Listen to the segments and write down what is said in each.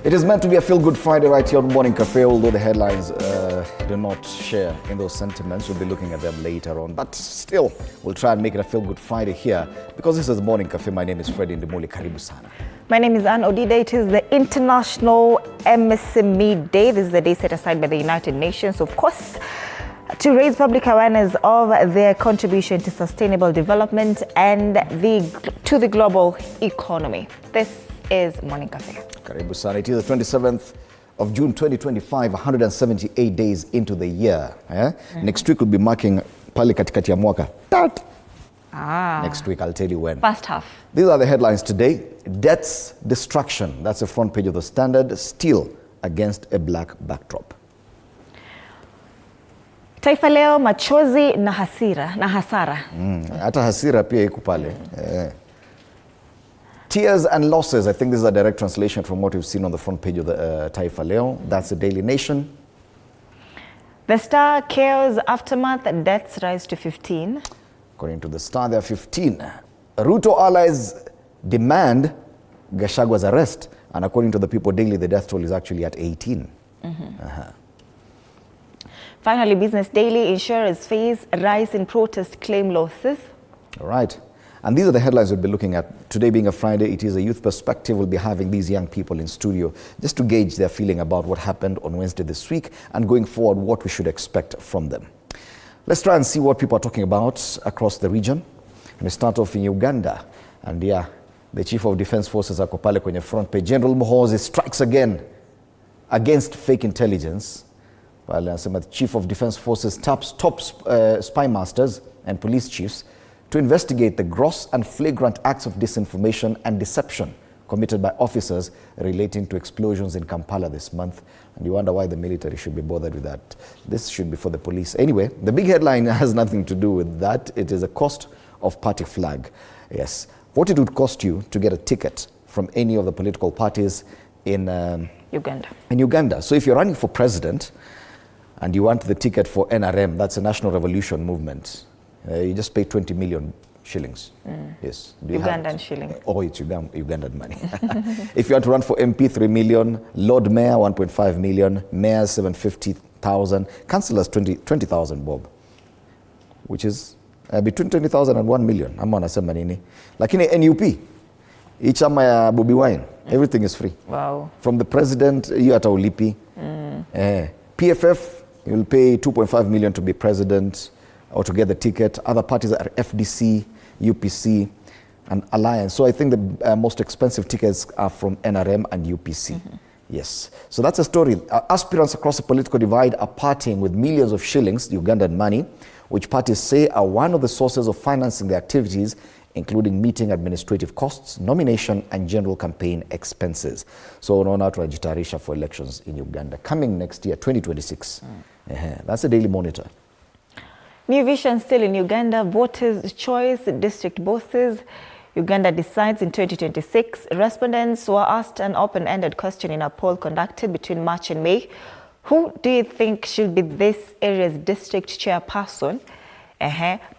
It is meant to be a feel-good Friday right here on Morning Cafe, although the headlines do not share in those sentiments. We'll be looking at them later on. But still, we'll try and make it a feel-good Friday here because this is Morning Cafe. My name is Indimuli. Karibu sana. My name is Anne Odida. It is the International MSME Day. This is the day set aside by the United Nations, of course, to raise public awareness of their contribution to sustainable development and to the global economy. This is Morning Cafe. Karibu sana. It is the 27th of June 2025, 178 days into the year. Next week we'll be marking pale katikati ya mwaka. Next week I'll tell you when. First half. These are the headlines today. Death's destruction. That's the front page of the Standard. Still against a black backdrop. Taifa leo, machozi na hasara. Hata hasira pia iko pale. Tears and losses. I think this is a direct translation from what we've seen on the front page of the Taifa Leo. That's the Daily Nation. The Star, chaos aftermath, deaths rise to 15. According to the Star, there are 15. Ruto allies demand Gachagwa's arrest. And according to the People Daily, the death toll is actually at 18. Finally, Business Daily, insurers face rise in protest claim losses. All right. And these are the headlines we'll be looking at. Today being a Friday, it is a youth perspective. We'll be having these young people in studio just to gauge their feeling about what happened on Wednesday this week and going forward what we should expect from them. Let's try and see what people are talking about across the region. And we start off in Uganda. And yeah, the Chief of Defense Forces ako pale kwenye front page. General Muhoozi strikes again against fake intelligence. While the Chief of Defense Forces taps top spy masters and police chiefs to investigate the gross and flagrant acts of disinformation and deception committed by officers relating to explosions in Kampala this month. And you wonder why the military should be bothered with that. This should be for the police. Anyway, the big headline has nothing to do with that. It is a cost of party flag. Yes, what it would cost you to get a ticket from any of the political parties in Uganda. So if you're running for president and you want the ticket for NRM, that's a National Revolution Movement, you just pay 20 million shillings. Yes. Ugandan shilling. Oh, it's Ugandan money. If you want to run for MP, 3 million, Lord Mayor, 1.5 million, Mayors, 750,000, Councillors, 20,000 bob, which is between 20,000 and 1 million. I'm on a semanini. Like in NUP, each ama ya Bobby Wine, everything is free. Wow. From the president, you at Ulipi. PFF, you'll pay 2.5 million to be president or to get the ticket. Other parties are FDC, UPC, and Alliance. So I think the most expensive tickets are from NRM and UPC. Yes. So that's a story. Aspirants across the political divide are partying with millions of shillings, Ugandan money, which parties say are one of the sources of financing their activities, including meeting administrative costs, nomination, and general campaign expenses. So unaona tunajitayarisha for elections in Uganda coming next year, 2026. That's the Daily Monitor. New vision still in Uganda. Voters' choice, district bosses. Uganda decides in 2026. Respondents were asked an open-ended question in a poll conducted between March and May. Who do you think should be this area's district chairperson?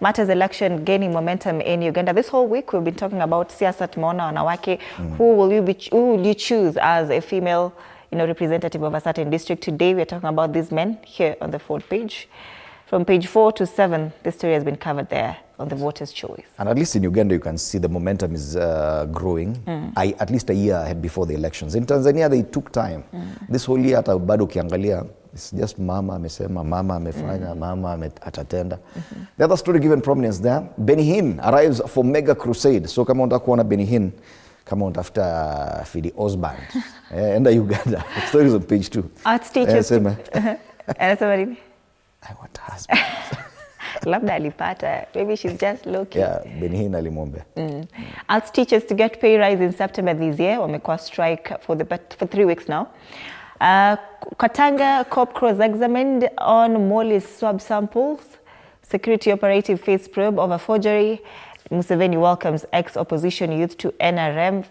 Matters election gaining momentum in Uganda. This whole week we've been talking about siasa tumeona wanawake. Who will you choose as a female, representative of a certain district? Today we're talking about these men here on the fourth page. From page 4 to 7, this story has been covered there on the voters' choice. And at least in Uganda, you can see the momentum is growing, at least a year before the elections. In Tanzania, they took time. This whole year, hata bado ukiangalia, it's just mama amesema, mama amefanya, mama atatenda. The other story given prominence there, Benny Hinn arrives for mega crusade. So kama unataka kuona Benny Hinn, kama unatafuta Fidi Osband, enda Uganda. The story is on page 2. Arts teachers. I want a husband. Labda alipata. Maybe she's just looking. Yeah, Benihina alimwombe. Arts teachers to get pay rise in September this year. Wamekuwa strike for 3 weeks now. Katanga cop cross-examined on Molly's swab samples. Security operative face probe over forgery. Museveni welcomes ex-opposition youth to NRM.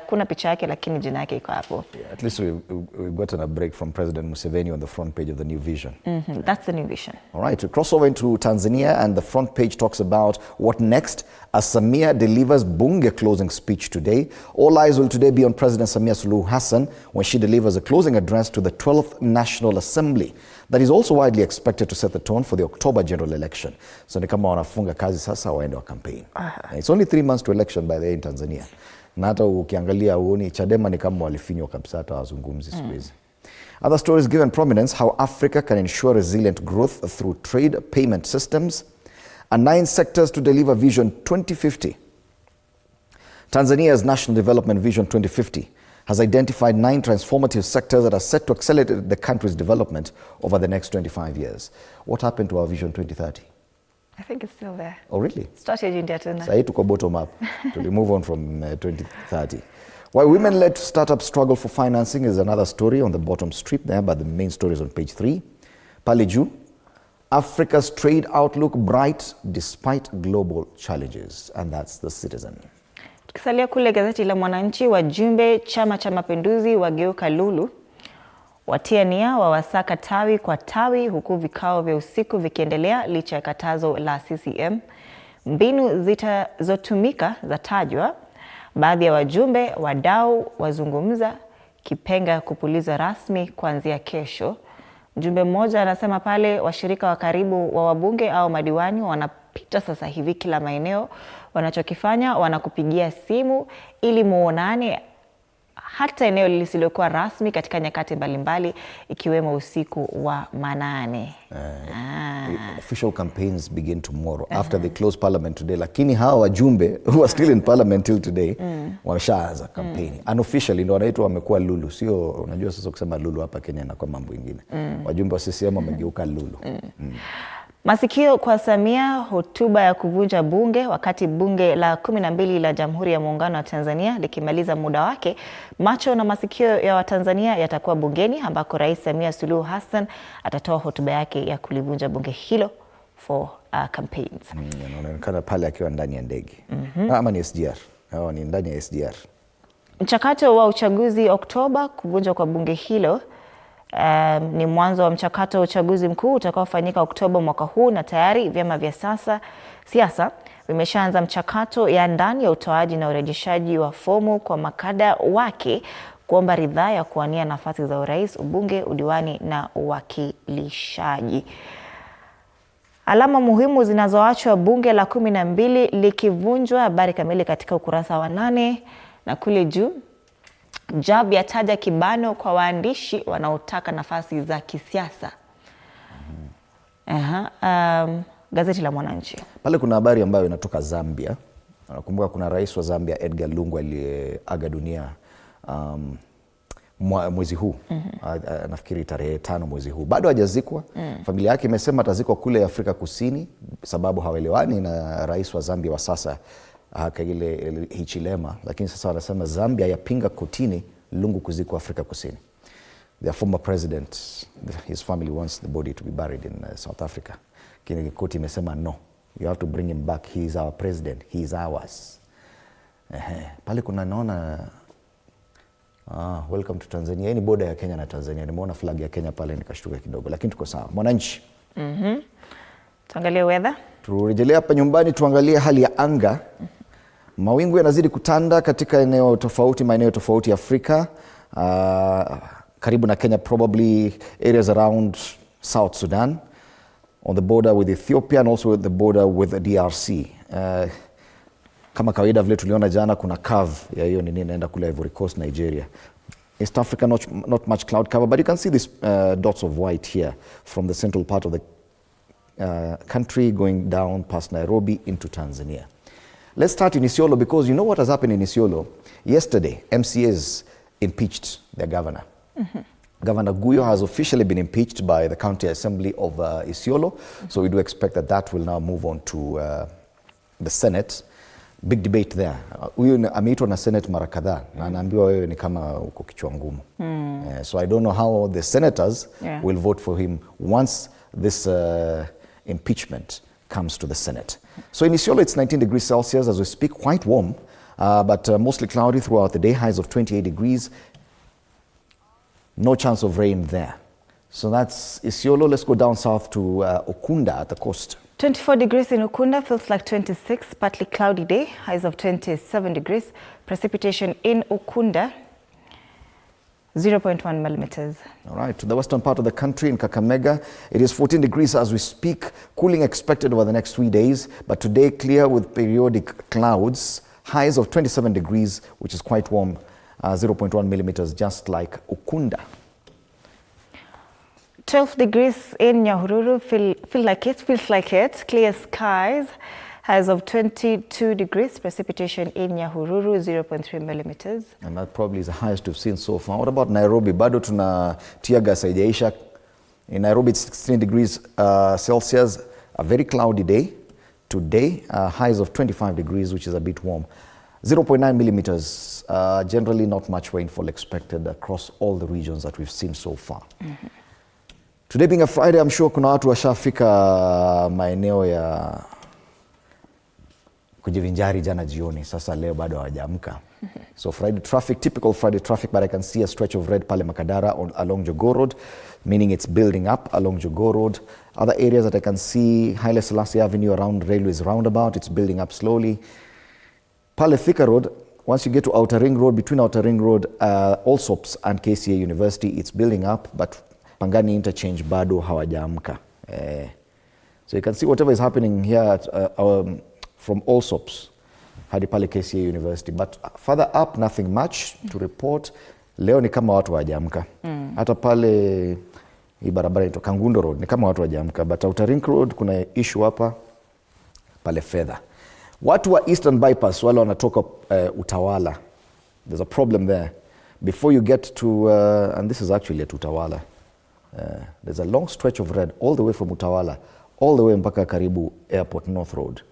Kuna picha yake lakini jina yake iko hapo. Yeah, at least we've gotten a break from President Museveni on the front page of the New Vision. That's the New Vision. All right, we cross over into Tanzania, and the front page talks about what next as Samia delivers Bunge closing speech today. All eyes will today be on President Samia Suluhu Hassan when she delivers a closing address to the 12th National Assembly. That is also widely expected to set the tone for the October general election. So ni kama wanafunga kazi sasa waende wa campaign. It's only 3 months to election by the way in Tanzania. Na hata ukiangalia uoni Chadema ni kama walifinywa kabisa, hata wazungumzi siku hizi. Other stories given prominence: how Africa can ensure resilient growth through trade payment systems, and 9 sectors to deliver Vision 2050. Tanzania's National Development Vision 2050 has identified 9 transformative sectors that are set to accelerate the country's development over the next 25 years. What happened to our Vision 2030? I think it's still there. Oh, really? Strategy India tena. Sahi tuko bottom up to move on from 2030. Why women-led startups struggle for financing is another story on the bottom strip there, but the main story is on page 3. Pale juu, Africa's trade outlook bright despite global challenges, and that's the Citizen. Tukisalia kule gazeti la Mwananchi, wajumbe Chama cha Mapinduzi wageuka lulu, watia nia wawasaka tawi kwa tawi, huku vikao vya usiku vikiendelea licha ya katazo la CCM. Mbinu zitazotumika zatajwa, baadhi ya wajumbe wadau wazungumza, kipenga kupuliza rasmi kuanzia kesho. Mjumbe mmoja anasema pale washirika wa karibu wa wabunge au madiwani wanapita sasa hivi kila maeneo, wanachokifanya wanakupigia simu ili muonane hata eneo lisilokuwa rasmi katika nyakati mbalimbali ikiwemo usiku wa manane. Official campaigns begin tomorrow after they close parliament today, lakini hawa wajumbe who are still in parliament till today wameshaanza campaign. Unofficially ndio wanaitwa wamekuwa lulu. Sio, unajua sasa kusema lulu hapa Kenya na kwa mambo mengine. Wajumbe wa CCM wamegeuka lulu. Masikio kwa Samia, hotuba ya kuvunja bunge wakati bunge la 12 la Jamhuri ya Muungano wa Tanzania likimaliza muda wake. Macho na masikio ya Watanzania yatakuwa bungeni ambako Rais Samia Suluhu Hassan atatoa hotuba yake ya kulivunja bunge hilo for campaigns. Anaonekana pale akiwa ndani ya ndege. Ama ni SGR. Ni ndani ya SGR. Mchakato wa uchaguzi Oktoba, kuvunjwa kwa bunge hilo ni mwanzo wa mchakato wa uchaguzi mkuu utakaofanyika Oktoba mwaka huu, na tayari vyama vya siasa vimeshaanza mchakato ya ndani ya utoaji na urejeshaji wa fomu kwa makada wake kuomba ridhaa ya kuwania nafasi za urais, ubunge, udiwani na uwakilishaji. Alama muhimu zinazoachwa bunge la 12 likivunjwa, habari kamili katika ukurasa wa 8. Na kule juu, JAB yataja kibano kwa waandishi wanaotaka nafasi za kisiasa. Gazeti la Mwananchi. Pale kuna habari ambayo inatoka Zambia. Nakumbuka kuna rais wa Zambia Edgar Lungu aliyeaga dunia mwezi huu. Nafikiri tarehe 5 mwezi huu. Bado hajazikwa. Familia yake imesema atazikwa kule Afrika Kusini sababu hawaelewani na rais wa Zambia wa sasa Hakainde Hichilema, lakini sasa wanasema Zambia yapinga kotini Lungu kuzikwa Afrika Kusini. Their former president, his family wants the body to be buried in South Africa. Lakini koti imesema no, you have to bring him back, he is our president, he is ours. Pale kuna naona welcome to Tanzania. Hii ni border ya Kenya na Tanzania. Nimeona flag ya Kenya pale nikashtuka kidogo, lakini tuko sawa. Mwananchi. Tuangalie weather. Turejelea hapa nyumbani tuangalie hali ya anga. Mawingu yanazidi kutanda katika maeneo tofauti ya Afrika. Karibu na Kenya, probably areas around South Sudan, on the border with Ethiopia and also the border with the DRC. Kama kawaida vile tuliona jana, kuna curve ya hiyo nini inaenda kule Ivory Coast, Nigeria. East Africa, not much cloud cover, but you can see these dots of white here from the central part of the country going down past Nairobi into Tanzania. Let's start in Isiolo, because you know what has happened in Isiolo? Yesterday, MCAs impeached their governor. Governor Guyo has officially been impeached by the County Assembly of Isiolo. So we do expect that will now move on to the Senate. Big debate there. Huyu ameitwa na Senate mara kadhaa na anaambiwa wewe ni kama uko kichwa ngumu. So I don't know how the senators will vote for him once this impeachment comes to the Senate. So in Isiolo, it's 19 degrees Celsius as we speak, quite warm, but mostly cloudy throughout the day, highs of 28 degrees. No chance of rain there. So that's Isiolo. Let's go down south to Ukunda at the coast. 24 degrees in Ukunda, feels like 26, partly cloudy day, highs of 27 degrees. Precipitation in Ukunda, 0.1 millimeters. All right, to the western part of the country in Kakamega, it is 14 degrees as we speak. Cooling expected over the next 3 days, but today clear with periodic clouds. Highs of 27 degrees, which is quite warm, 0.1 millimeters, just like Ukunda. 12 degrees in Nyahururu, feels like it. Clear skies, highs of 22 degrees. Precipitation in Nyahururu, 0.3 millimeters. And that probably is the highest we've seen so far. What about Nairobi? Bado tuna tiagas haijaisha. In Nairobi, it's 16 degrees Celsius. A very cloudy day. Today, highs of 25 degrees, which is a bit warm. 0.9 millimeters. Generally not much rainfall expected across all the regions that we've seen so far. Today being a Friday, I'm sure kuna watu washafika maeneo ya kujivinjari jana jioni. Sasa leo bado hawajaamka. So Friday traffic, typical Friday traffic, but I can see a stretch of red pale Makadara along Jogoo Road, meaning it's building up along Jogoo Road. Other areas that I can see, Haile Selassie Avenue around Railways Roundabout, it's building up slowly. Pale Thika Road, once you get to Outer Ring Road, between Outer Ring Road, Allsops and KCA University, it's building up, but Pangani Interchange bado hawajaamka. So you can see whatever is happening here at, from Allsops hadi pale KCA University, but further up nothing much to report. Leo ni kama watu hawajaamka. Hata pale hii barabara inaitwa Kangundo Road ni kama watu hawajaamka, but Outer Ring Road kuna issue hapa pale fedha. Watu wa Eastern Bypass wale wanatoka Utawala, there's a problem there. Before you get to, and this is actually at Utawala, there's a long stretch of red all the way from Utawala, all the way mpaka karibu Airport North Road,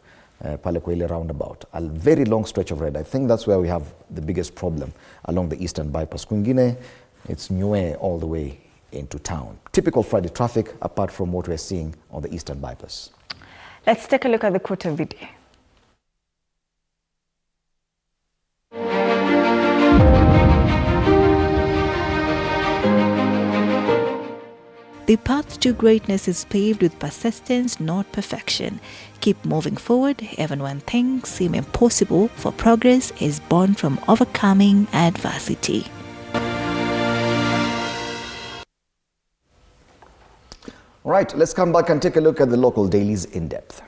pale kwa ile roundabout. A very long stretch of red. I think that's where we have the biggest problem along the Eastern Bypass. Kwingine, it's Nyue all the way into town. Typical Friday traffic apart from what we're seeing on the Eastern Bypass. Let's take a look at the quarter video. The path to greatness is paved with persistence, not perfection. Keep moving forward even when things seem impossible, for progress is born from overcoming adversity. All right, let's come back and take a look at the local dailies in depth.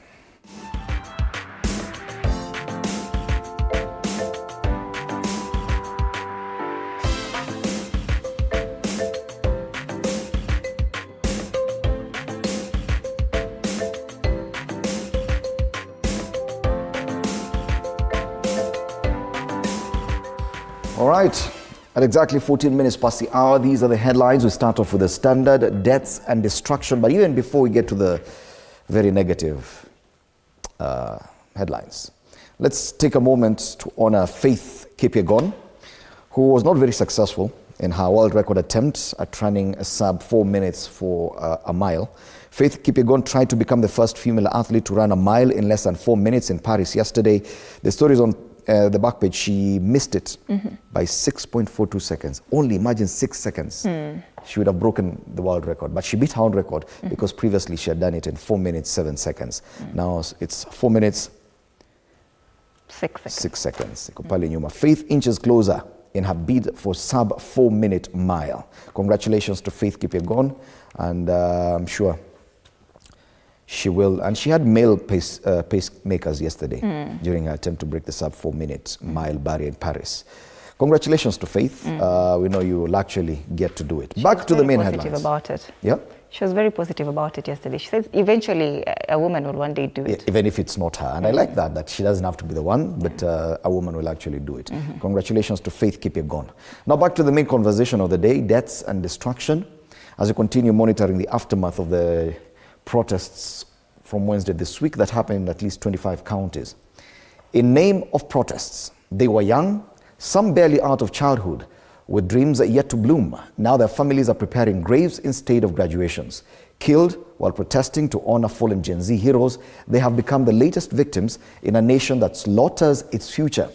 All right, at exactly 14 minutes past the hour, these are the headlines. We start off with the standard, deaths and destruction. But even before we get to the very negative headlines, let's take a moment to honor Faith Kipyegon, who was not very successful in her world record attempt at running a sub 4 minutes for a mile. Faith Kipyegon tried to become the first female athlete to run a mile in less than 4 minutes in Paris yesterday. The story is on the back page. She missed it by 6.42 seconds. Only imagine 6 seconds. She would have broken the world record. But she beat her own record because previously she had done it in 4 minutes, 7 seconds. Now it's 4 minutes, 6 seconds. Iko pale nyuma. Faith inches closer in her bid for sub 4 minute mile. Congratulations to Faith Kipyegon, and I'm sure she will. And she had male pacemakers yesterday during her attempt to break the sub 4 minute mile barrier in Paris. Congratulations to Faith. We know you will actually get to do it. Back to the main headlines. She was very positive about it. Yeah? She was very positive about it yesterday. She said eventually a woman will one day do it. Even if it's not her. And I like that she doesn't have to be the one, but a woman will actually do it. Congratulations to Faith Kipyegon. Now back to the main conversation of the day, deaths and destruction. As we continue monitoring the aftermath of the protests from Wednesday this week that happened in at least 25 counties. In name of protests, they were young, some barely out of childhood, with dreams yet to bloom. Now their families are preparing graves instead of graduations. Killed while protesting to honor fallen Gen Z heroes, they have become the latest victims in a nation that slaughters its future.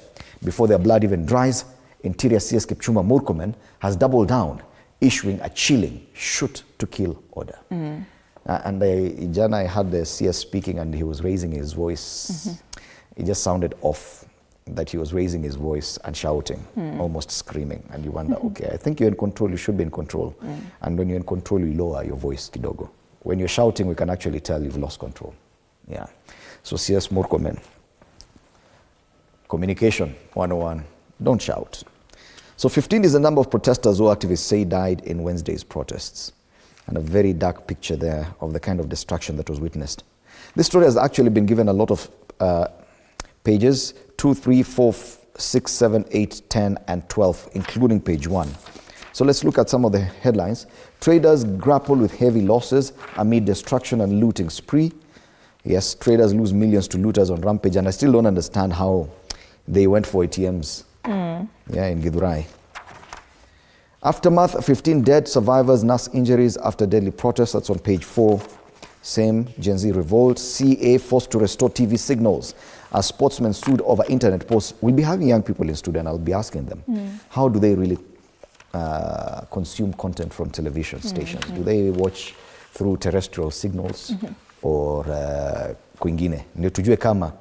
Before their blood even dries, Interior CS Kipchumba Murkomen has doubled down, issuing a chilling shoot-to-kill order. And I had the CS speaking and he was raising his voice. It just sounded off, that he was raising his voice and shouting, almost screaming. And you wonder, okay, I think you're in control, you should be in control. And when you're in control, you lower your voice kidogo. When you're shouting, we can actually tell you've lost control. Yeah. So CS Murkomen, communication 101, don't shout. So 15 is the number of protesters who activists say died in Wednesday's protests. And a very dark picture there of the kind of destruction that was witnessed. This story has actually been given a lot of pages, 2, 3, 4, 6, 7, 8, 10, and 12, including page 1. So let's look at some of the headlines. Traders grapple with heavy losses amid destruction and looting spree. Yes, traders lose millions to looters on rampage, and I still don't understand how they went for ATMs. Yeah, in Githurai. Aftermath, 15 dead, survivors, nurse injuries after deadly protests. That's on page 4. Same, Gen Z revolt. CA forced to restore TV signals as sportsmen sued over internet posts. We'll be having young people in studio and I'll be asking them, how do they really consume content from television stations? Do they watch through terrestrial signals or kwingine? Ndio tujue kama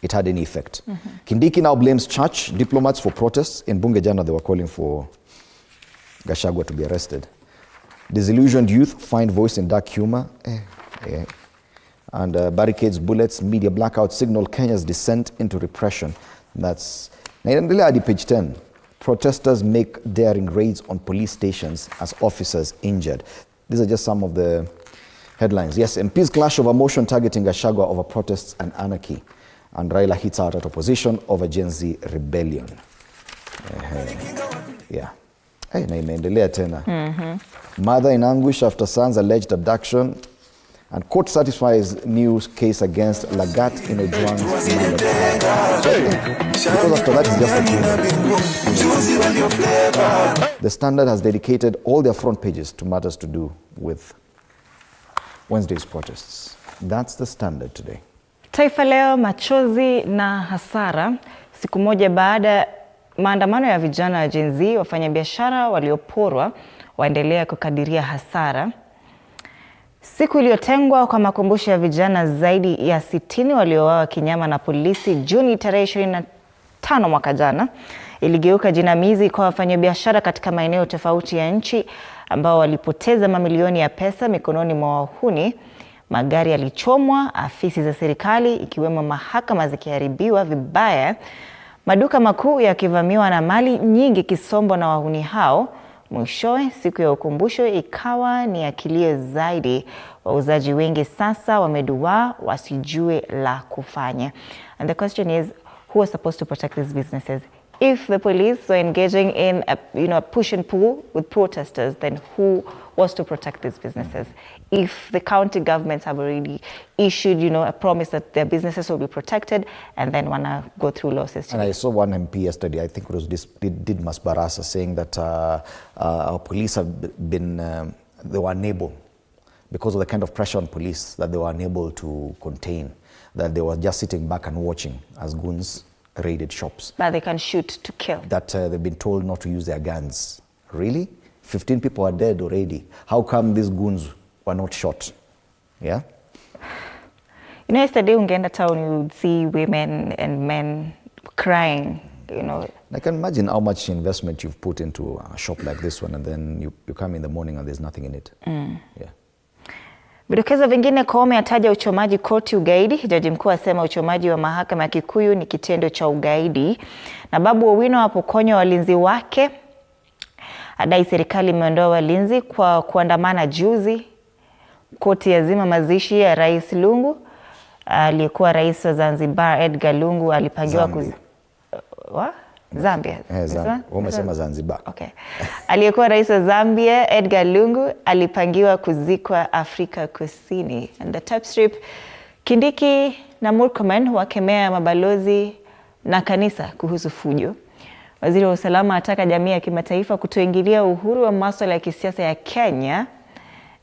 it had any effect. Kindiki now blames church diplomats for protests. In Bunge Jana, they were calling for Gachagua to be arrested. Disillusioned youth find voice in dark humor. And barricades, bullets, media blackout signal Kenya's descent into repression. That's page 10. Protesters make daring raids on police stations as officers injured. These are just some of the headlines. Yes, MPs clash over motion targeting Gachagua over protests and anarchy. And Raila hits out at opposition over Gen Z rebellion. Yeah. Hey, na imeendelea tena. Mother in anguish after son's alleged abduction. And court satisfies new case against Lagat in Ojwang's murder trial. So because after that it's just a The Standard has dedicated all their front pages to matters to do with Wednesday's protests. That's The Standard today. Taifa Leo, machozi na hasara. Siku moja baada maandamano ya vijana wa Gen Z, wafanyabiashara walioporwa waendelea kukadiria hasara. Siku iliyotengwa kwa makumbusho ya vijana zaidi ya 60 waliouawa kinyama na polisi Juni tarehe 25 mwaka jana iligeuka jinamizi kwa wafanyabiashara katika maeneo tofauti ya nchi ambao walipoteza mamilioni ya pesa mikononi mwa wahuni. Magari yalichomwa, afisi za serikali ikiwemo mahakama zikiharibiwa vibaya, maduka makuu yakivamiwa na mali nyingi kisombwa na wahuni hao. Mwishowe siku ya ukumbusho ikawa ni akilio zaidi. Wauzaji wengi sasa wameduaa wasijue la kufanya. And the question is, who was supposed to protect these businesses? If the police were engaging in a push and pull with protesters, then who was to protect these businesses? If the county governments have already issued, a promise that their businesses will be protected and then want to go through losses. And I saw one MP yesterday, I think it was Didmas Barasa, saying that our police have been, they were unable, because of the kind of pressure on police, that they were unable to contain, that they were just sitting back and watching as goons raided shops. That they can shoot to kill. That they've been told not to use their guns. Really? 15 people are dead already. How come these goons were not shot? Yeah? Yesterday ungeenda town, you would see women and men crying, I can imagine how much investment you've put into a shop like this one, and then you come in the morning and there's nothing in it. Yeah. Vidokezo vingine, Koome ataja uchomaji koti ugaidi. Jaji mkuu asema uchomaji wa mahakama ya Kikuyu ni kitendo cha ugaidi. Na Babu Owino apokonywa walinzi wake. Adai serikali imeondoa walinzi kwa kuandamana juzi. Koti yazima mazishi ya Rais Lungu. Aliyekuwa rais wa Zanzibar Edgar Lungu alipangiwa Zambia. Umesema Zanzibar. Okay. Aliyekuwa rais wa Zambia Edgar Lungu alipangiwa kuzikwa Afrika Kusini. And the top strip, Kindiki na Murkomen wakemea mabalozi na kanisa kuhusu fujo. Waziri wa usalama ataka jamii ya kimataifa kutoingilia uhuru wa masuala ya kisiasa ya Kenya.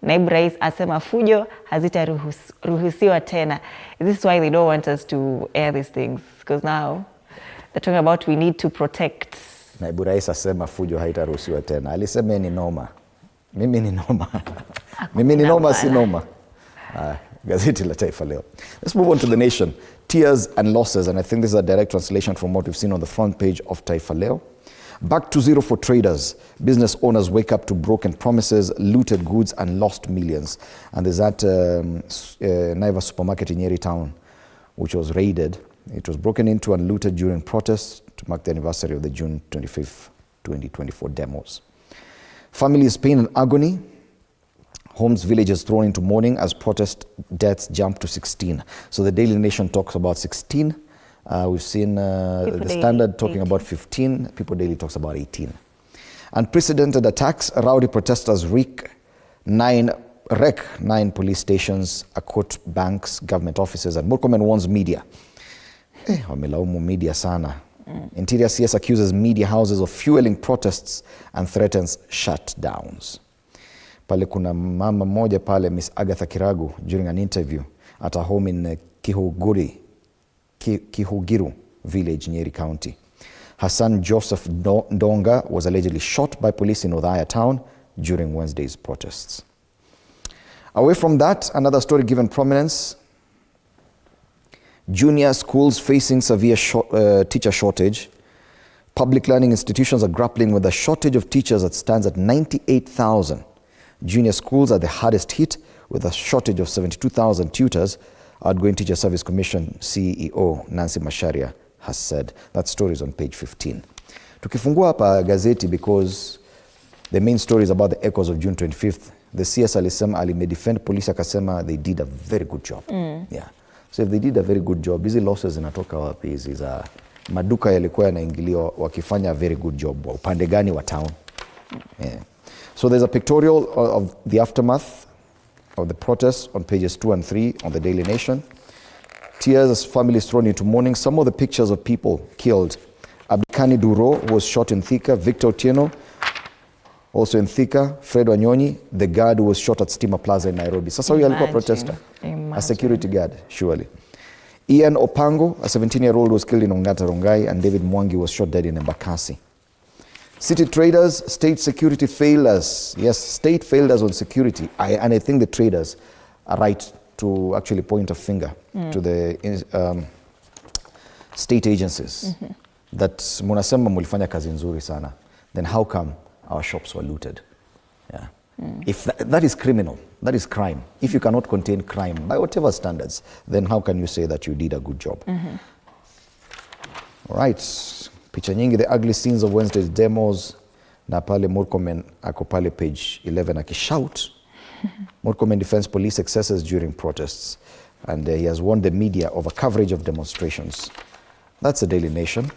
Naibu Rais asema fujo hazitaruhusiwa tena. Is this why they don't want us to air these things? Because now they're talking about we need to protect. Naibu Rais asema fujo haitaruhusiwa tena. Alisema ni noma. Mimi ni noma. Mimi ni noma, si noma. Gazeti la Taifa Leo. Let's move on to The Nation. Tears and losses, and I think this is a direct translation from what we've seen on the front page of Taifa Leo. Back to zero for traders. Business owners wake up to broken promises, looted goods and lost millions. And there's that Naivas supermarket in Nyeri town, which was raided. It was broken into and looted during protests to mark the anniversary of the June 25th, 2024 demos. Families' pain and agony. Homes, villages thrown into mourning as protest deaths jump to 16. So the Daily Nation talks about 16. We've seen the Standard talking 18. About 15. People Daily talks about 18. Unprecedented attacks. Rowdy protesters wreck 9 police stations, Akot banks, government offices, and Murkomen warns media. Wamelaumu media sana. Interior CS accuses media houses of fueling protests and threatens shutdowns. Pale kuna mama moja pale, Miss Agatha Kiragu, during an interview at a home in Kihugiru village, Nyeri County. Her son Joseph Ndonga was allegedly shot by police in Othaya town during Wednesday's protests. Away from that, another story given prominence. Junior schools facing severe teacher shortage. Public learning institutions are grappling with a shortage of teachers that stands at 98,000. Junior schools are the hardest hit with a shortage of 72,000 tutors, Outgoing Teacher Service Commission CEO Nancy Macharia has said. That story is on page 15. Tukifungua hapa gazeti, because the main story is about the echoes of June 25th. The CS alisema alimedefend police akasema they did a very good job. Yeah. So if they did a very good job, hizi losses zinatoka wapi? Hizi za maduka yalikuwa yanaingiliwa wakifanya a very good job. Upande gani wa town? Yeah. So there's a pictorial of the aftermath of the protests on pages 2 and 3 on the Daily Nation. Tears as families thrown into mourning. Some of the pictures of people killed. Abdikani Duro was shot in Thika. Victor Otieno, also in Thika. Fred Wanyonyi, the guard who was shot at Stima Plaza in Nairobi. Sasa huyu alikuwa protester. A security guard, surely. Ian Opango, a 17-year-old, was killed in Ongata Rongai, and David Mwangi was shot dead in Embakasi. City traders, state security failures. Yes, state failed us on security. And I think the traders are right to actually point a finger to the state agencies that munasema mulifanya kazi nzuri sana. Then how come our shops were looted? Yeah. If that is criminal, that is crime. If you cannot contain crime by whatever standards, then how can you say that you did a good job? All right. Picha nyingi, the ugly scenes of Wednesday's demos. Na pale Murkomen ako pale page 11 akishout. Murkomen defends police excesses during protests. And he has warned the media of a coverage of demonstrations. That's the Daily Nation.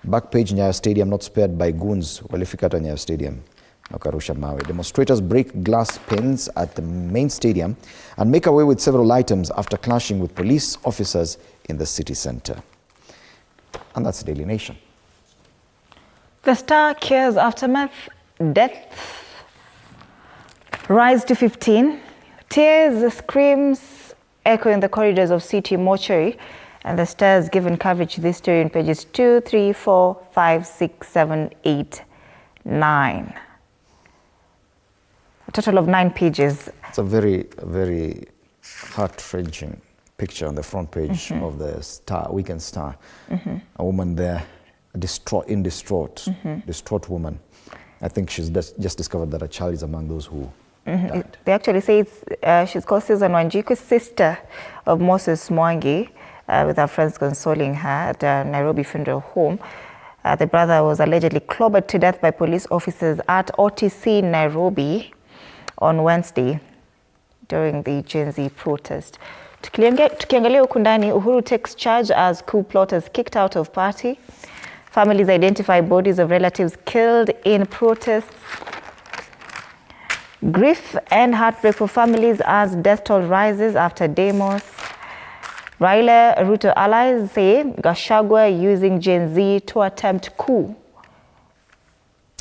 Back page, Nyayo Stadium not spared by goons. Walifika hata Nyayo Stadium. Nakarusha mawe. Demonstrators break glass panes at the main stadium and make away with several items after clashing with police officers in the city center. And that's the Daily Nation. The Star cares aftermath, deaths rise to 15. Tears, screams echo in the corridors of City Mortuary, and the Star has given coverage to this story in pages 2, 3, 4, 5, 6, 7, 8, 9. A total of 9 pages. It's a very, very heart-wrenching picture on the front page of the Star, Weekend Star. A woman there, distraught woman. I think she's just discovered that a child is among those who died. They actually say she's called Susan Wanjiku, sister of Moses Mwangi, with her friends consoling her at a Nairobi funeral home. The brother was allegedly clobbered to death by police officers at OTC Nairobi on Wednesday during the Gen Z protest. Tukiangalia huku ndani, Uhuru takes charge as coup plotters kicked out of party. Families identify bodies of relatives killed in protests. Grief and heartbreak for families as death toll rises after demos. Raila Ruto allies say Gachagua using Gen Z to attempt coup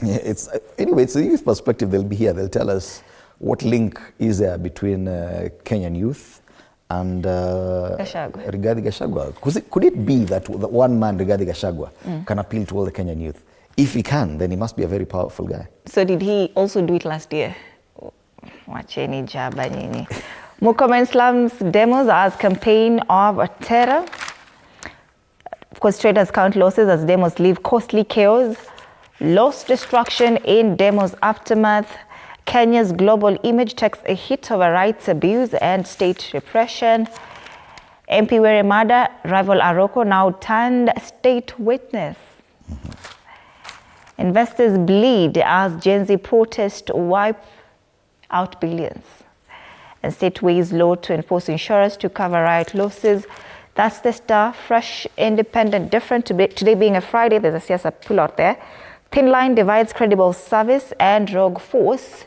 Anyway, it's a youth perspective. They'll be here. They'll tell us what link is there between Kenyan youth and Rigathi Gachagua. Could it be that the one man, Rigathi Gachagua, can appeal to all the Kenyan youth? If he can, then he must be a very powerful guy. So did he also do it last year? Wacheni jaba nini. Murkomen slums demos as campaign of terror. Of course, traders count losses as demos leave costly chaos. Loss destruction in demos aftermath. Kenya's global image takes a hit over rights abuse and state repression. MP Were Mada, rival Aroko, now turned state witness. Investors bleed as Gen Z protest wipe out billions. And state weighs law to enforce insurance to cover riot losses. That's the Star, fresh, independent, different. Today being a Friday, there's a siasa pull out there. Thin line divides credible service and rogue force.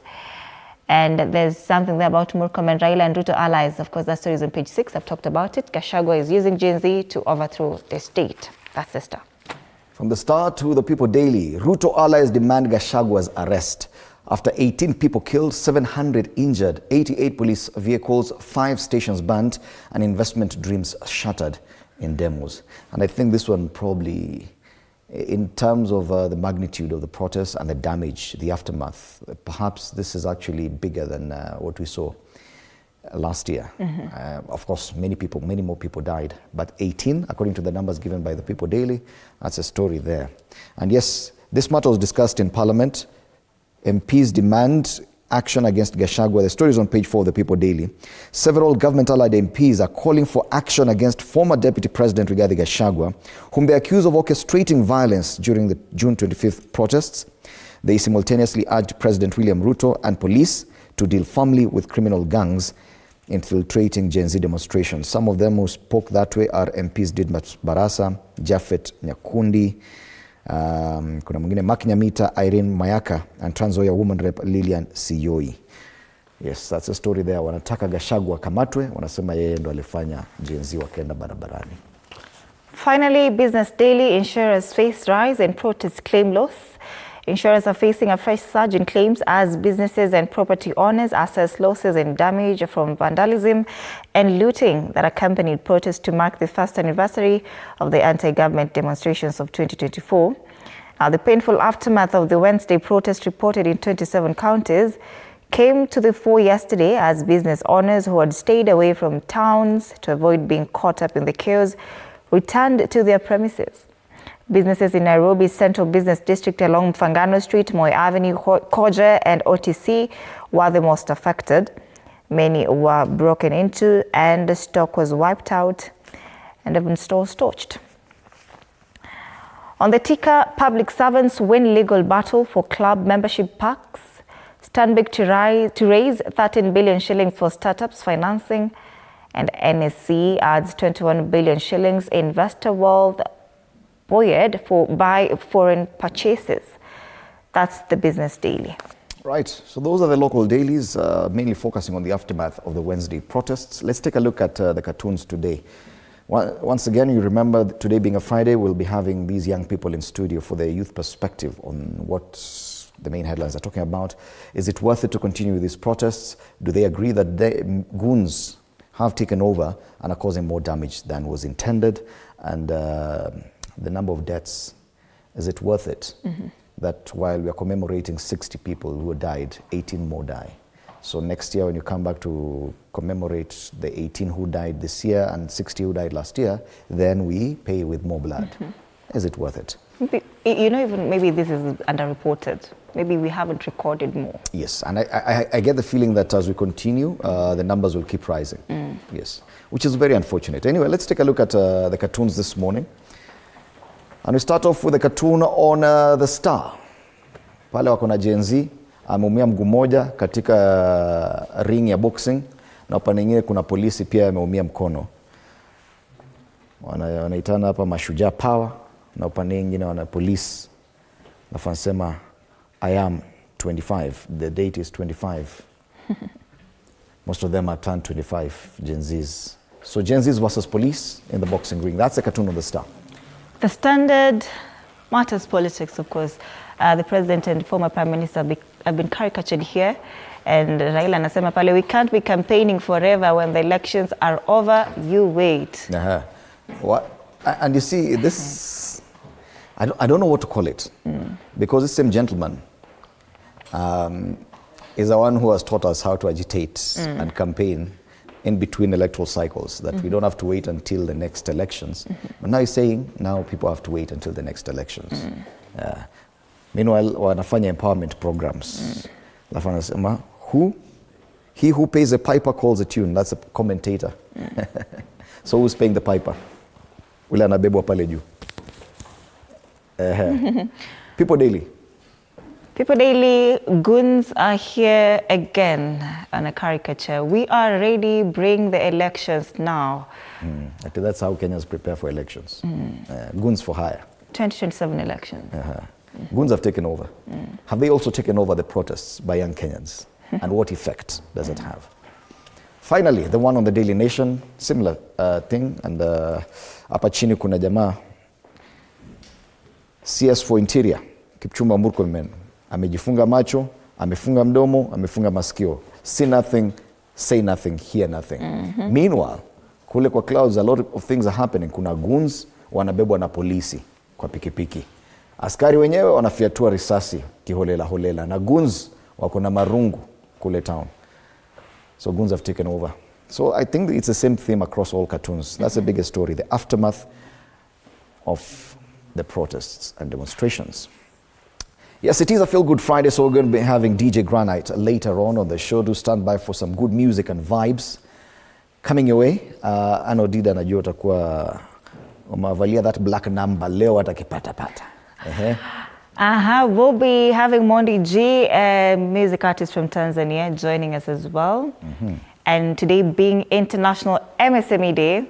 And there's something there about Murkomen, Raila and Ruto allies. Of course, that story is on page 6. I've talked about it. Gachagua is using Gen Z to overthrow the state. That's the Star. From the Star to the People Daily, Ruto allies demand Gachagua's arrest. After 18 people killed, 700 injured, 88 police vehicles, 5 stations burned, and investment dreams shattered in demos. And I think this one probably, in terms of the magnitude of the protests and the damage, the aftermath, perhaps this is actually bigger than what we saw last year. Of course, many more people died, but 18, according to the numbers given by the People Daily, that's a story there. And yes, this matter was discussed in Parliament. MPs demand action against Gachagua. The story is on page 4 of the People Daily. Several government-allied MPs are calling for action against former Deputy President Rigathi Gachagua, whom they accuse of orchestrating violence during the June 25th protests. They simultaneously urged President William Ruto and police to deal firmly with criminal gangs infiltrating Gen Z demonstrations. Some of them who spoke that way are MPs Didmus Barasa, Japhet Nyakundi, kuna mwingine Mark Nyamita, Irene Mayaka, and Trans Nzoia woman rep Lilian Siyoi. Yes, that's a story there. Wanataka Gachagua kamatwe, wanasema yeye ndo alifanya Gen Z wakaenda barabarani. Finally, Business Daily, insurers face rise and protests claim loss. Insurers are facing a fresh surge in claims as businesses and property owners assess losses and damage from vandalism and looting that accompanied protests to mark the first anniversary of the anti-government demonstrations of 2024. Now, the painful aftermath of the Wednesday protest reported in 27 counties came to the fore yesterday as business owners who had stayed away from towns to avoid being caught up in the chaos returned to their premises. Businesses in Nairobi's central business district along Mfangano Street, Moi Avenue, Koja and OTC were the most affected. Many were broken into and stock was wiped out and even stores torched. On the ticker, public servants win legal battle for club membership packs. Stanbic to raise 13 billion shillings for startups financing, and NSC adds 21 billion shillings investor wealth buoyed by foreign purchases. That's the Business Daily. Right, so those are the local dailies, mainly focusing on the aftermath of the Wednesday protests. Let's take a look at the cartoons today. Once again, you remember today being a Friday, we'll be having these young people in studio for their youth perspective on what the main headlines are talking about. Is it worth it to continue with these protests? Do they agree that the goons have taken over and are causing more damage than was intended? And the number of deaths, is it worth it? That while we are commemorating 60 people who died, 18 more die. So next year when you come back to commemorate the 18 who died this year and 60 who died last year, then we pay with more blood. Is it worth it? You know, even maybe this is underreported. Maybe we haven't recorded more. Yes, and I get the feeling that as we continue, the numbers will keep rising. Yes, which is very unfortunate. Anyway, let's take a look at the cartoons this morning. And we start off with a cartoon on the Star. Pale wako na Gen Z, ameumia mguu moja katika ring ya boxing, na upande mwingine kuna polisi pia ameumia mkono. Wanaitana hapa mashujaa power, na upande mwingine wana police. Nafansema I am 25. The date is 25. Most of them are turned 25, Gen Zs. So Gen Zs versus police in the boxing ring. That's a cartoon on the Star. The Standard, matters politics, of course. The president and former prime minister have been caricatured here. And Raila anasema pale, we can't be campaigning forever when the elections are over, you wait. What? And you see, this, I don't know what to call it, because this same gentleman is the one who has taught us how to agitate and campaign in between electoral cycles, that we don't have to wait until the next elections. But now he's saying, now people have to wait until the next elections. Meanwhile, wanafanya empowerment programs. Alafu anasema, he who pays the piper calls the tune. That's a commentator. So who's paying the piper? Ule anabebwa pale juu. People Daily. People Daily, goons are here again on a caricature. We are ready, bring the elections now. That's how Kenyans prepare for elections. Goons for hire. 2027 elections. Goons have taken over. Have they also taken over the protests by young Kenyans? And what effect does it have? Finally, the one on the Daily Nation, similar thing. And hapa chini kuna jamaa, CS for Interior, Kipchumba Murkomen, amejifunga macho, amefunga mdomo, amefunga masikio. See nothing, say nothing, hear nothing. Meanwhile, kule kwa clouds, a lot of things are happening. Kuna goons wanabebwa na polisi kwa pikipiki. Askari wenyewe wanafiatua risasi kiholela holela, na goons wako na marungu kule town. So goons have taken over. So I think it's the same theme across all cartoons. That's the biggest story, the aftermath of the protests and demonstrations. Yes, it is a Feel Good Friday, so we're going to be having DJ Granite later on the show. Do stand by for some good music and vibes coming your way. Ano Dida najua utakuwa umavalia that black number leo atakipata-pata. We'll be having Mondi G, a music artist from Tanzania, joining us as well. And today being International MSME Day,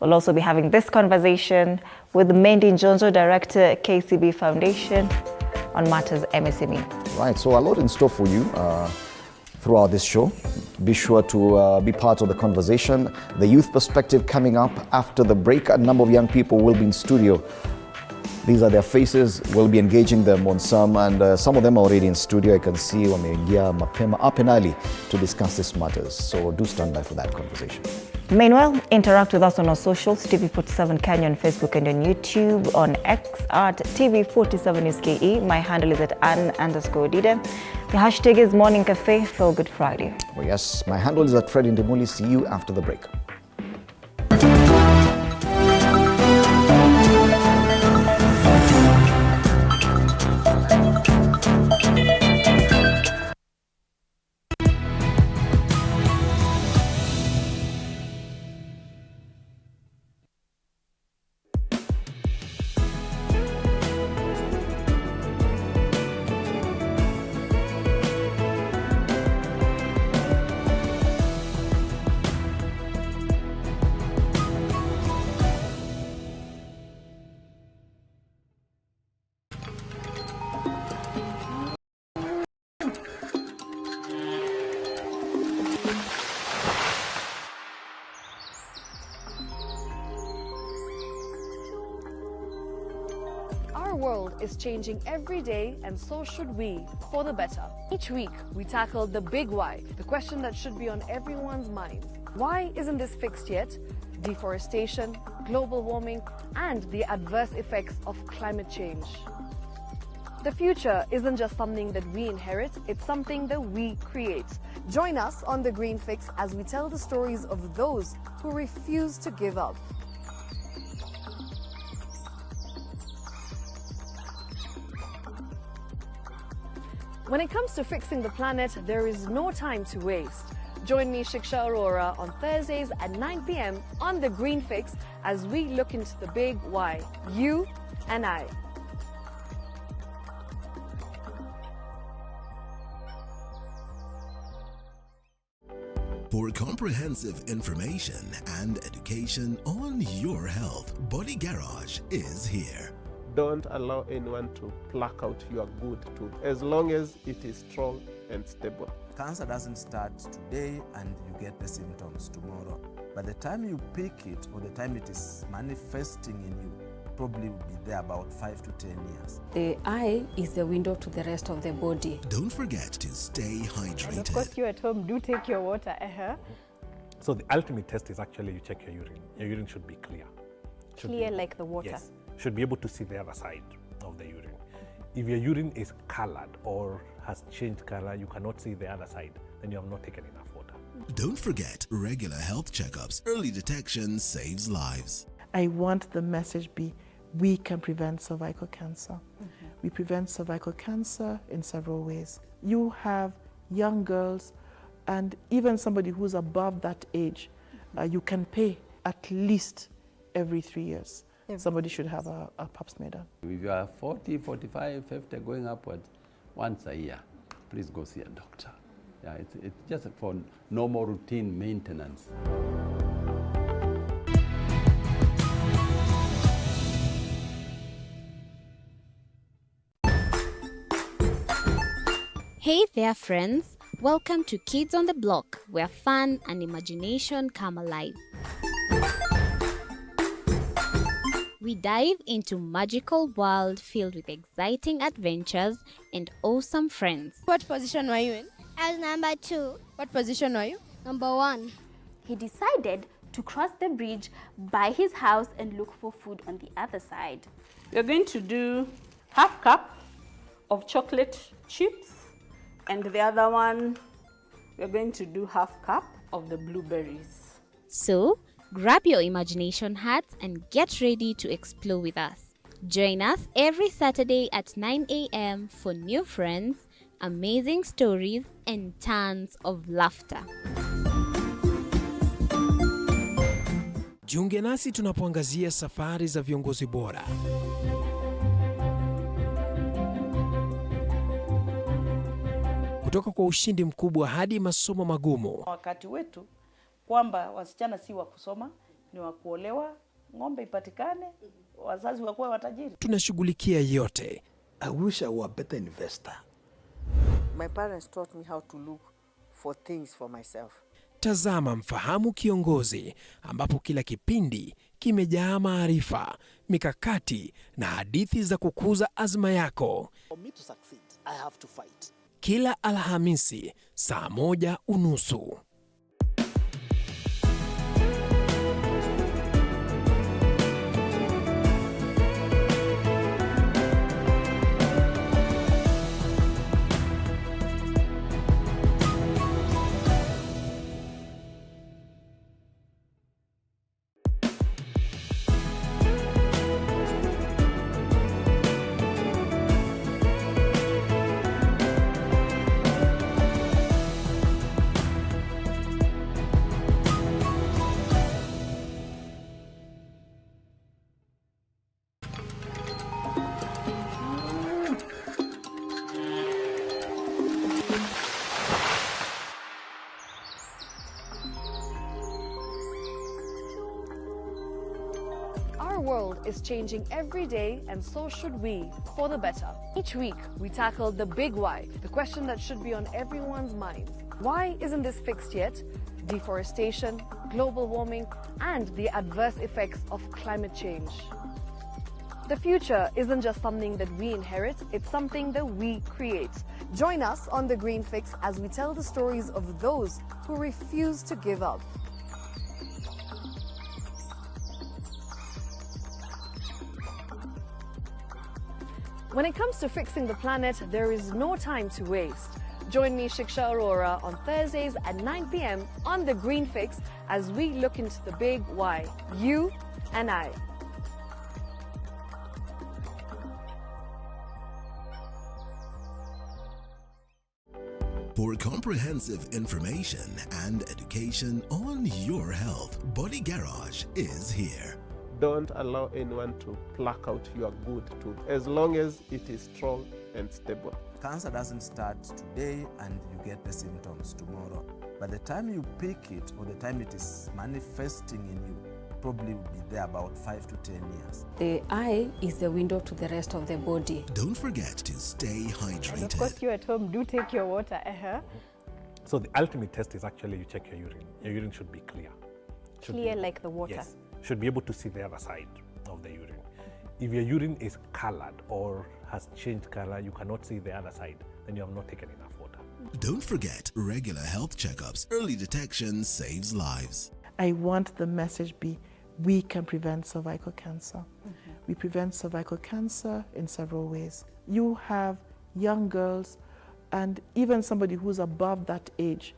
we'll also be having this conversation with Mendy Njonzo, Director, KCB Foundation, on matters MSME. Right, so a lot in store for you throughout this show. Be sure to be part of the conversation. The youth perspective coming up after the break. A number of young people will be in studio. These are their faces. We'll be engaging them on some, and some of them are already in studio. I can see wameingia mapema up and early to discuss these matters. So do stand by for that conversation. Meanwhile, interact with us on our socials, TV47 Kenya on Facebook and on YouTube, on X at TV47NewsKE. My handle is at Ann_Dida. The hashtag is Morning Cafe. Feel Good Friday. Oh yes, my handle is at Fred Indimuli. See you after the break. Our world is changing every day, and so should we, for the better. Each week, we tackle the big why, the question that should be on everyone's minds. Why isn't this fixed yet? Deforestation, global warming, and the adverse effects of climate change. The future isn't just something that we inherit, it's something that we create. Join us on The Green Fix as we tell the stories of those who refuse to give up. When it comes to fixing the planet, there is no time to waste. Join me, Shiksha Arora, on Thursdays at 9 p.m. on The Green Fix as we look into the big why, you and I. For comprehensive information and education on your health, Body Garage is here. Don't allow anyone to pluck out your good tooth as long as it is strong and stable. Cancer doesn't start today and you get the symptoms tomorrow. By the time you pick it or the time it is manifesting in you, probably will be there about 5 to 10 years. The eye is the window to the rest of the body. Don't forget to stay hydrated. And of course, you at home, do take your water. So the ultimate test is actually you check your urine. Your urine should be clear. Clear like the water. Yes. Should be able to see the other side of the urine. If your urine is colored or has changed color, you cannot see the other side, then you have not taken enough water. Don't forget regular health checkups. Early detection saves lives. I want the message be, we can prevent cervical cancer. We prevent cervical cancer in several ways. You have young girls and even somebody who's above that age, you can pay at least every 3 years. Somebody should have a pap smear done. If you are 40, 45, 50, going upwards, once a year, please go see a doctor. Yeah, it's just for normal routine maintenance. Hey there, friends. Welcome to Kids on the Block, where fun and imagination come alive. We dive into magical world filled with exciting adventures and awesome friends. What position were you in? I was number 2. What position were you? Number 1. He decided to cross the bridge by his house and look for food on the other side. We're going to do half cup of chocolate chips, and the other one, we're going to do half cup of the blueberries. So, grab your imagination hats and get ready to explore with us. Join us every Saturday at 9 a.m. for new friends, amazing stories, and tons of laughter. Jiunge nasi tunapoangazia safari za viongozi bora. Kutoka kwa ushindi mkubwa hadi masomo magumu. Wakati wetu kwamba wasichana si wa kusoma, ni wa kuolewa, ng'ombe ipatikane, wazazi wakuwe watajiri. Tunashughulikia yote. I wish I were a better investor. My parents taught me how to look for things for myself. Tazama Mfahamu Kiongozi, ambapo kila kipindi kimejaa maarifa, mikakati na hadithi za kukuza azma yako. For me to succeed, I have to fight. Kila Alhamisi saa 1:30. Our world is changing every day, and so should we, for the better. Each week, we tackle the big why, the question that should be on everyone's minds. Why isn't this fixed yet? Deforestation, global warming, and the adverse effects of climate change. The future isn't just something that we inherit, it's something that we create. Join us on The Green Fix as we tell the stories of those who refuse to give up. When it comes to fixing the planet, there is no time to waste. Join me, Shiksha Arora, on Thursdays at 9 p.m. on The Green Fix as we look into the big why, you and I. For comprehensive information and education on your health, Body Garage is here. Don't allow anyone to pluck out your good tooth as long as it is strong and stable. Cancer doesn't start today and you get the symptoms tomorrow. By the time you pick it or the time it is manifesting in you, probably will be there about 5 to 10 years. The eye is the window to the rest of the body. Don't forget to stay hydrated. And of course, you at home, do take your water. So the ultimate test is actually you check your urine. Your urine should be clear. Clear like the water. Yes. Should be able to see the other side of the urine. If your urine is colored or has changed color, you cannot see the other side, then you have not taken enough water. Don't forget, regular health checkups. Early detection saves lives. I want the message be, we can prevent cervical cancer. We prevent cervical cancer in several ways. You have young girls and even somebody who's above that age,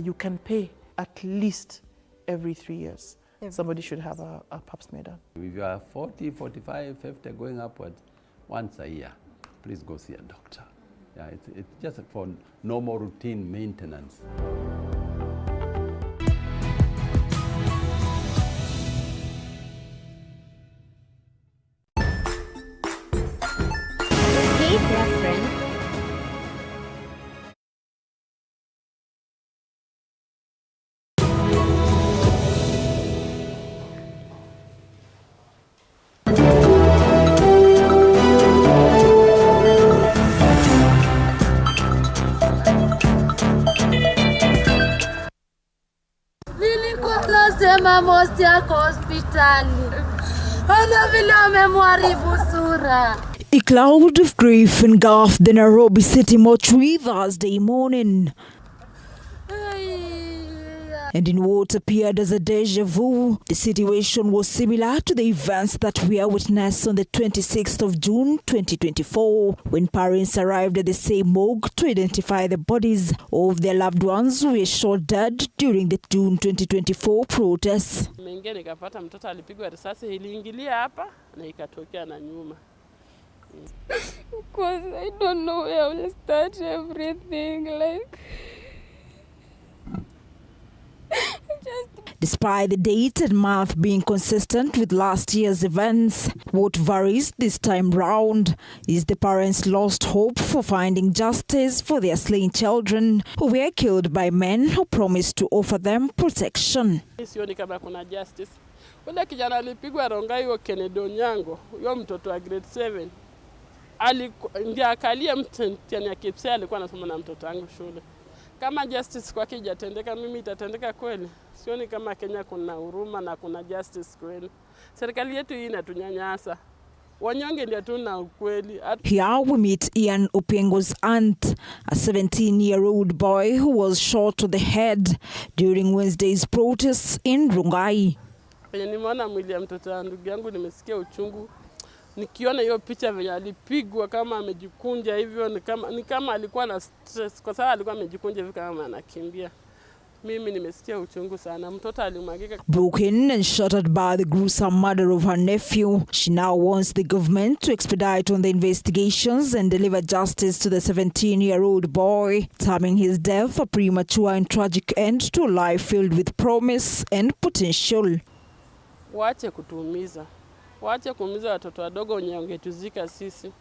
you can pay at least every 3 years. Somebody should have a pap smear done. If you are 40, 45, 50 going upwards, once a year, please go see a doctor. Yeah, it's just for normal routine maintenance. Hey there, friends. Nilikuwa nasema most yako hospitali. Ona vile wamemharibu sura. A cloud of grief engulfed the Nairobi City mortuary Thursday morning. And in what appeared as a deja vu, the situation was similar to the events that we witnessed on the 26th of June 2024, when parents arrived at the same morgue to identify the bodies of their loved ones who were shot dead during the June 2024 protests. Nimeingia nikapata mtoto alipigwa risasi, iliingilia hapa na ikatokea na nyuma. Because I don't know where I will start everything, like... Despite the date and month being consistent with last year's events, what varies this time round is the parents' lost hope for finding justice for their slain children who were killed by men who promised to offer them protection. Sioni kama kuna justice. Ule kijana alipigwa Rongai wa Kennedy Onyango, huyo mtoto wa grade 7. Ndiye akalia mtihani ya KPSEA, alikuwa anasoma na mtoto wangu shule. Kama justice kwake hajatendeka, mimi itatendeka kweli? Sioni kama Kenya kuna huruma na kuna justice kweli. Serikali yetu hii inatunyanyasa. Wanyonge ndio tuna ukweli. Here we meet Ian Opengo's aunt, a 17-year-old boy who was shot to the head during Wednesday's protests in Rongai. Penye nimeona mwili ya mtoto wa ndugu yangu nimesikia uchungu. Nikiona hiyo picha venye alipigwa kama amejikunja hivyo, ni kama alikuwa na stress kwa sababu alikuwa amejikunja hivi kama anakimbia. Mimi nimesikia uchungu sana. Mtoto alimwagika. Broken and shattered by the gruesome murder of her nephew, she now wants the government to expedite on the investigations and deliver justice to the 17-year-old boy, terming his death a premature and tragic end to a life filled with promise and potential. Waache kutuumiza. Waache kuumiza watoto wadogo wenye wangetuzika sisi.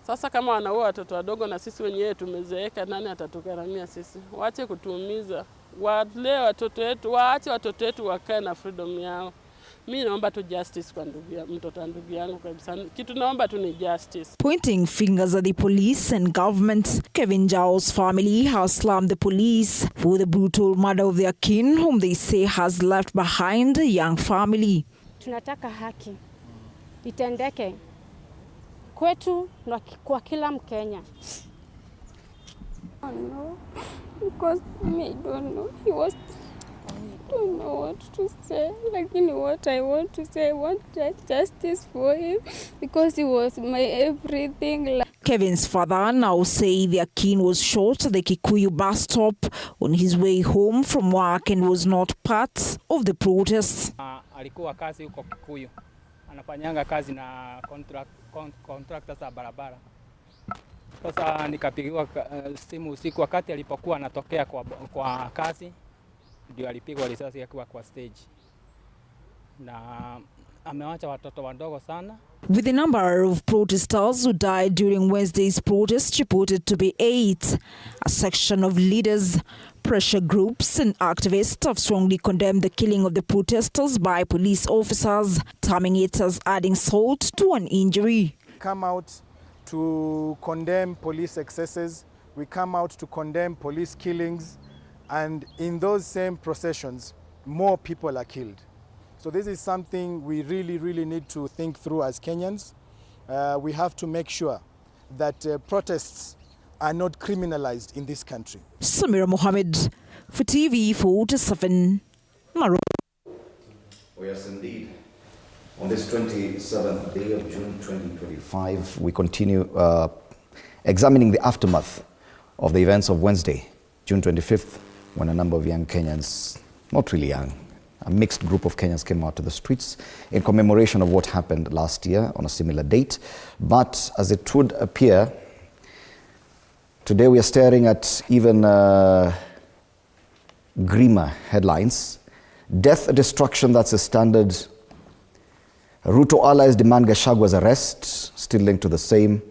Sasa kama wanaua watoto wadogo na sisi wenyewe tumezeeka, nani atatugaramia sisi? Waache kutuumiza. Wale watoto wetu, waache watoto wetu wakae na freedom yao. Mimi naomba tu justice kwa mtoto wa ndugu yangu kabisa. Kitu naomba tu ni justice. Pointing fingers at the police and government, Kevin Jao's family has slammed the police for the brutal murder of their kin, whom they say has left behind a young family. Tunataka haki itendeke kwetu na kwa kila Mkenya. No, because I don't know. I don't know what to say. Like, what I want to say, I want justice for him because he was my everything. Kevin's father now say their kin was shot at the Kikuyu bus stop on his way home from work and was not part of the protests. Alikuwa kazi huko Kikuyu. Anafanyanga kazi na contractors za barabara. Sasa nikapigiwa simu usiku wakati alipokuwa anatokea kwa kazi, ndio alipigwa risasi akiwa kwa stage. Na amewacha watoto wadogo sana. With the number of protesters who died during Wednesday's protest reported to be 8, a section of leaders, pressure groups and activists have strongly condemned the killing of the protesters by police officers, terming it as adding salt to an injury. Come out to condemn police excesses, we come out to condemn police killings, and in those same processions, more people are killed. So this is something we really need to think through as Kenyans. We have to make sure that protests are not criminalized in this country. Samira Mohammed for TV 47, Nairobi. Oh, yes, indeed. On this 27th day of June 2025, we continue examining the aftermath of the events of Wednesday, June 25th, when a number of young Kenyans, not really young, a mixed group of Kenyans came out to the streets in commemoration of what happened last year on a similar date. But as it would appear, today we are staring at even grimmer headlines. Death, destruction, that's a standard. Ruto allies demand Gachagwa's arrest, still linked to the same.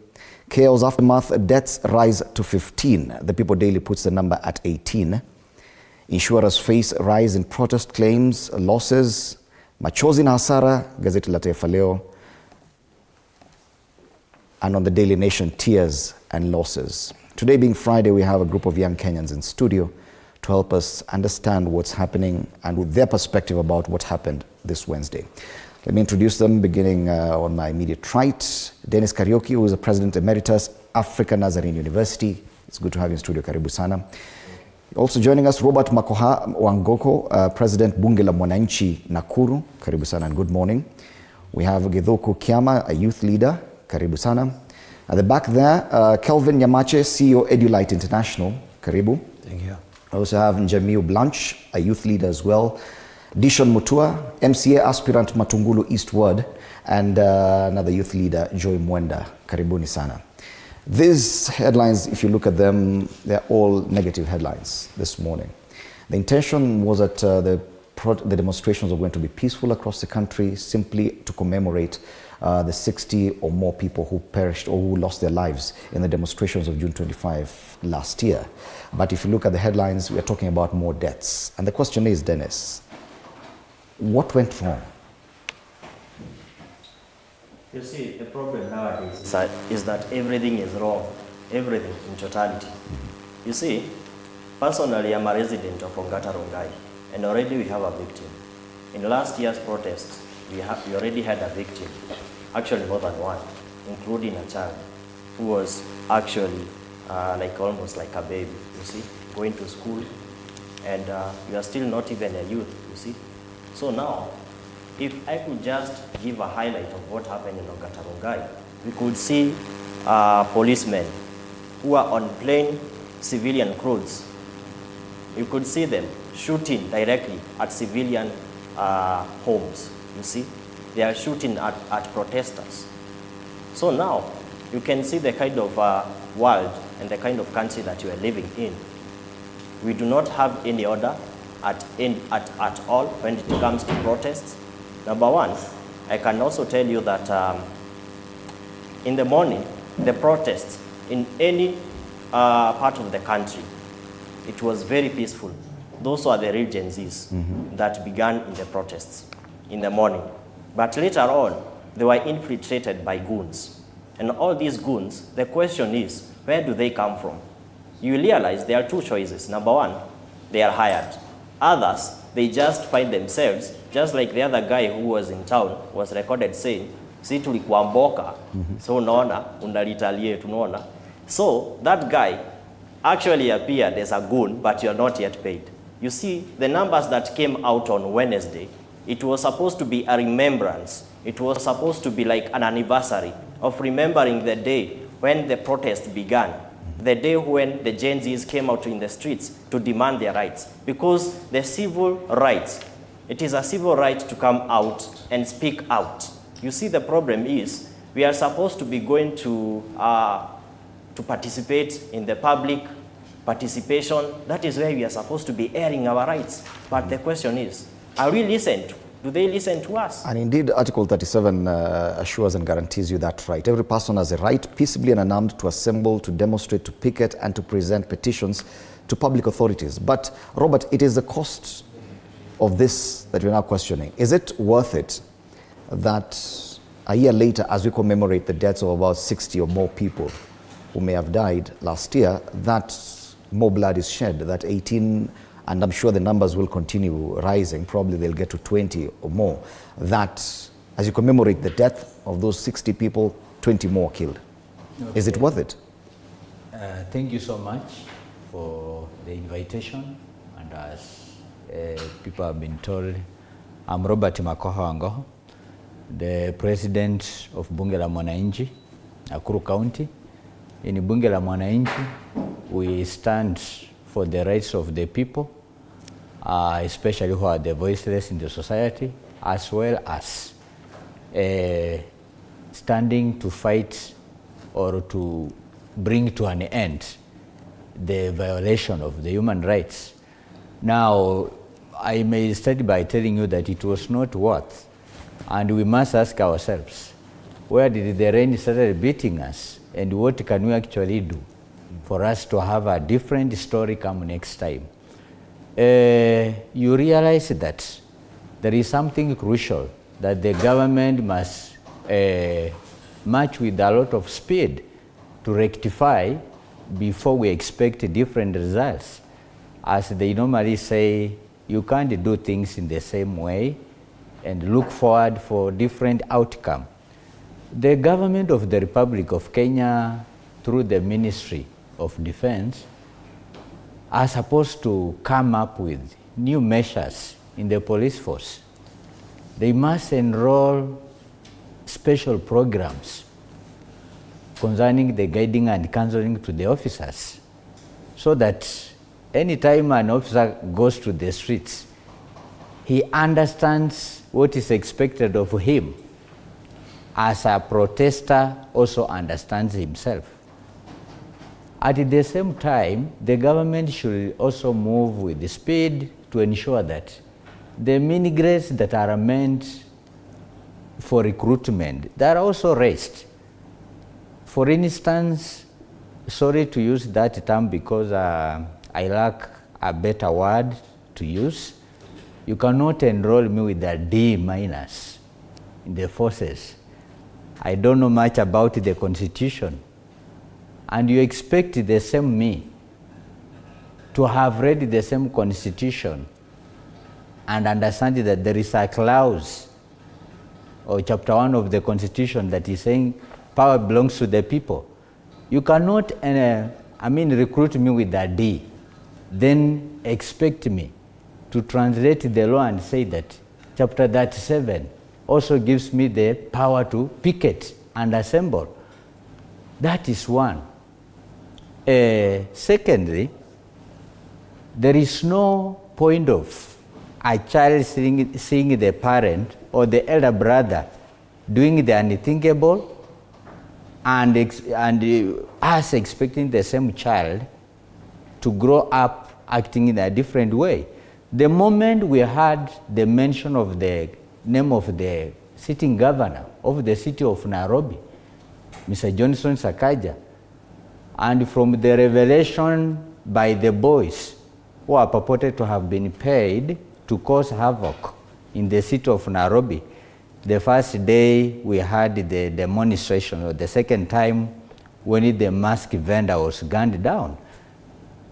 Chaos aftermath, deaths rise to 15. The People Daily puts the number at 18. Insurers face rise in protest claims, losses. Machozi na hasara, gazeti la Taifa Leo. And on the Daily Nation, tears and losses. Today being Friday, we have a group of young Kenyans in studio to help us understand what's happening and with their perspective about what happened this Wednesday. Let me introduce them, beginning on my immediate right. Dennis Kariuki, who is the President Emeritus, African Nazarene University. It's good to have you in studio. Karibu sana. Also joining us, Robert Makoha Wangoko, President Bunge la Mwananchi Nakuru. Karibu sana and good morning. We have Githuku Kiama, a youth leader. Karibu sana. At the back there, Kelvin Nyamache, CEO Edulite International. Karibu. Thank you. I also have Njamiu Blanche, a youth leader as well. Dishon Mutua, MCA aspirant Matungulu Eastward, and another youth leader, Joy Mwenda. Karibuni sana. These headlines, if you look at them, they're all negative headlines this morning. The intention was that the demonstrations were going to be peaceful across the country, simply to commemorate the 60 or more people who perished or who lost their lives in the demonstrations of June 25 last year. But if you look at the headlines, we are talking about more deaths. And the question is, Dennis, what went wrong? You see, the problem nowadays is that everything is wrong. Everything in totality. You see, personally, I'm a resident of Ongata Rongai, and already we have a victim. In last year's protest, we already had a victim, actually more than one, including a child who was actually almost like a baby, you see, going to school, and you are still not even a youth, you see. So now, if I could just give a highlight of what happened in Ongata Rongai, we could see policemen who are on plain civilian clothes. You could see them shooting directly at civilian homes, you see. They are shooting at protesters. So now, you can see the kind of world and the kind of country that you are living in. We do not have any order at all when it comes to protests. Number one, I can also tell you that in the morning, the protests in any part of the country, it was very peaceful. Those were the real Gen Zs that began in the protests in the morning. But later on, they were infiltrated by goons. And all these goons, the question is, where do they come from? You realize there are two choices. Number one, they are hired. Others, they just find themselves, just like the other guy who was in town was recorded saying, si tulikuwa mboka, so unaona, unalitaliate, unaona. So that guy actually appeared as a goon, but you are not yet paid. You see, the numbers that came out on Wednesday, it was supposed to be a remembrance. It was supposed to be like an anniversary of remembering the day when the protest began. The day when the Gen Zs came out in the streets to demand their rights. Because the civil rights, it is a civil right to come out and speak out. You see, the problem is we are supposed to be going to participate in the public participation. That is where we are supposed to be airing our rights. But the question is, are we listened to? Do they listen to us? And indeed, Article 37 assures and guarantees you that right. Every person has a right, peaceably and unarmed, to assemble, to demonstrate, to picket, and to present petitions to public authorities. But, Robert, it is the cost of this that we're now questioning. Is it worth it that a year later, as we commemorate the deaths of about 60 or more people who may have died last year, that more blood is shed, that 18 and I'm sure the numbers will continue rising, probably they'll get to 20 or more, that as you commemorate the death of those 60 people, 20 more killed. Okay. Is it worth it? Thank you so much for the invitation, and as people have been told, I'm Robert Makoha Wangoho, the president of Bunge la Mwananchi, Nakuru County. In Bunge la Mwananchi, we stand for the rights of the people, especially who are the voiceless in the society, as well as standing to fight or to bring to an end the violation of the human rights. Now, I may start by telling you that it was not worth, and we must ask ourselves, where did the rain start beating us, and what can we actually do for us to have a different story come next time? You realize that there is something crucial that the government must march with a lot of speed to rectify before we expect different results. As they normally say, you can't do things in the same way and look forward for different outcome. The government of the Republic of Kenya, through the Ministry of Defense, are supposed to come up with new measures in the police force. They must enroll special programs concerning the guiding and counseling to the officers, so that anytime an officer goes to the streets, he understands what is expected of him, as a protester also understands himself. At the same time, the government should also move with the speed to ensure that the mini grades that are meant for recruitment, they are also raised. For instance, sorry to use that term because I lack a better word to use. You cannot enroll me with a D- in the forces. I don't know much about the Constitution. And you expect the same me to have read the same Constitution and understand that there is a clause or chapter 1 of the Constitution that is saying power belongs to the people. You cannot recruit me with a D, then expect me to translate the law and say that chapter 37 also gives me the power to picket and assemble. That is one. Secondly, there is no point of a child seeing the parent or the elder brother doing the unthinkable and us expecting the same child to grow up acting in a different way. The moment we had the mention of the name of the sitting governor of the city of Nairobi, Mr. Johnson Sakaja, and from the revelation by the boys who are purported to have been paid to cause havoc in the city of Nairobi, the first day we had the demonstration, or the second time when the mask vendor was gunned down,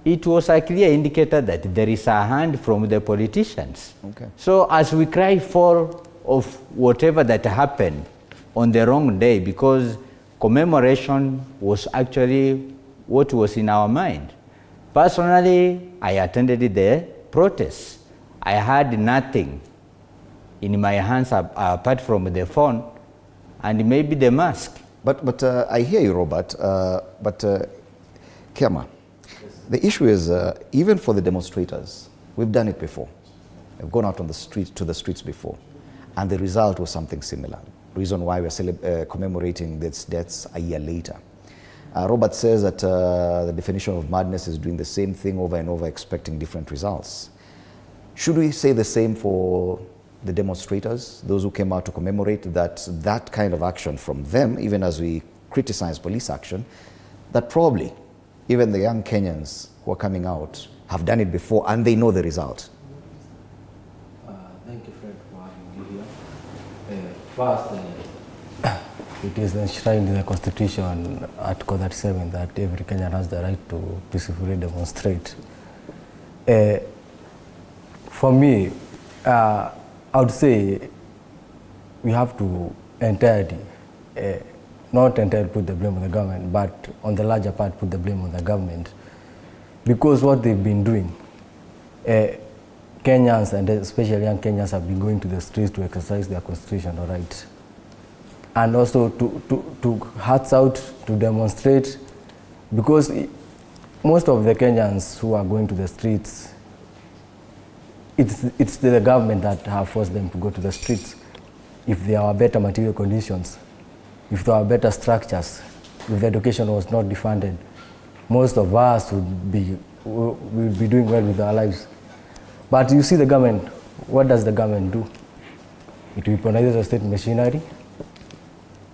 it was a clear indicator that there is a hand from the politicians. Okay. So as we cry for of whatever that happened on the wrong day, because commemoration was actually what was in our mind. Personally, I attended the protest. I had nothing in my hands apart from the phone and maybe the mask. But I hear you, Robert. Kema, the issue is even for the demonstrators, we've done it before. We've gone out on the streets before, and the result was something similar. Reason why we're commemorating these deaths a year later. Robert says that the definition of madness is doing the same thing over and over, expecting different results. Should we say the same for the demonstrators, those who came out to commemorate, that kind of action from them, even as we criticize police action, that probably even the young Kenyans who are coming out have done it before and they know the result? Thank you, Fred, for having me here. First, it is enshrined in the Constitution, Article 37, that every Kenyan has the right to peacefully demonstrate. for me, I would say we have to not entirely put the blame on the government, but on the larger part put the blame on the government. Because what they've been doing, Kenyans, and especially young Kenyans, have been going to the streets to exercise their constitutional rights. And also to hearts out, to demonstrate, because most of the Kenyans who are going to the streets, it's the government that have forced them to go to the streets. If there are better material conditions, if there are better structures, if the education was not defunded, most of us would be doing well with our lives. But you see the government, what does the government do? It weaponizes the state machinery,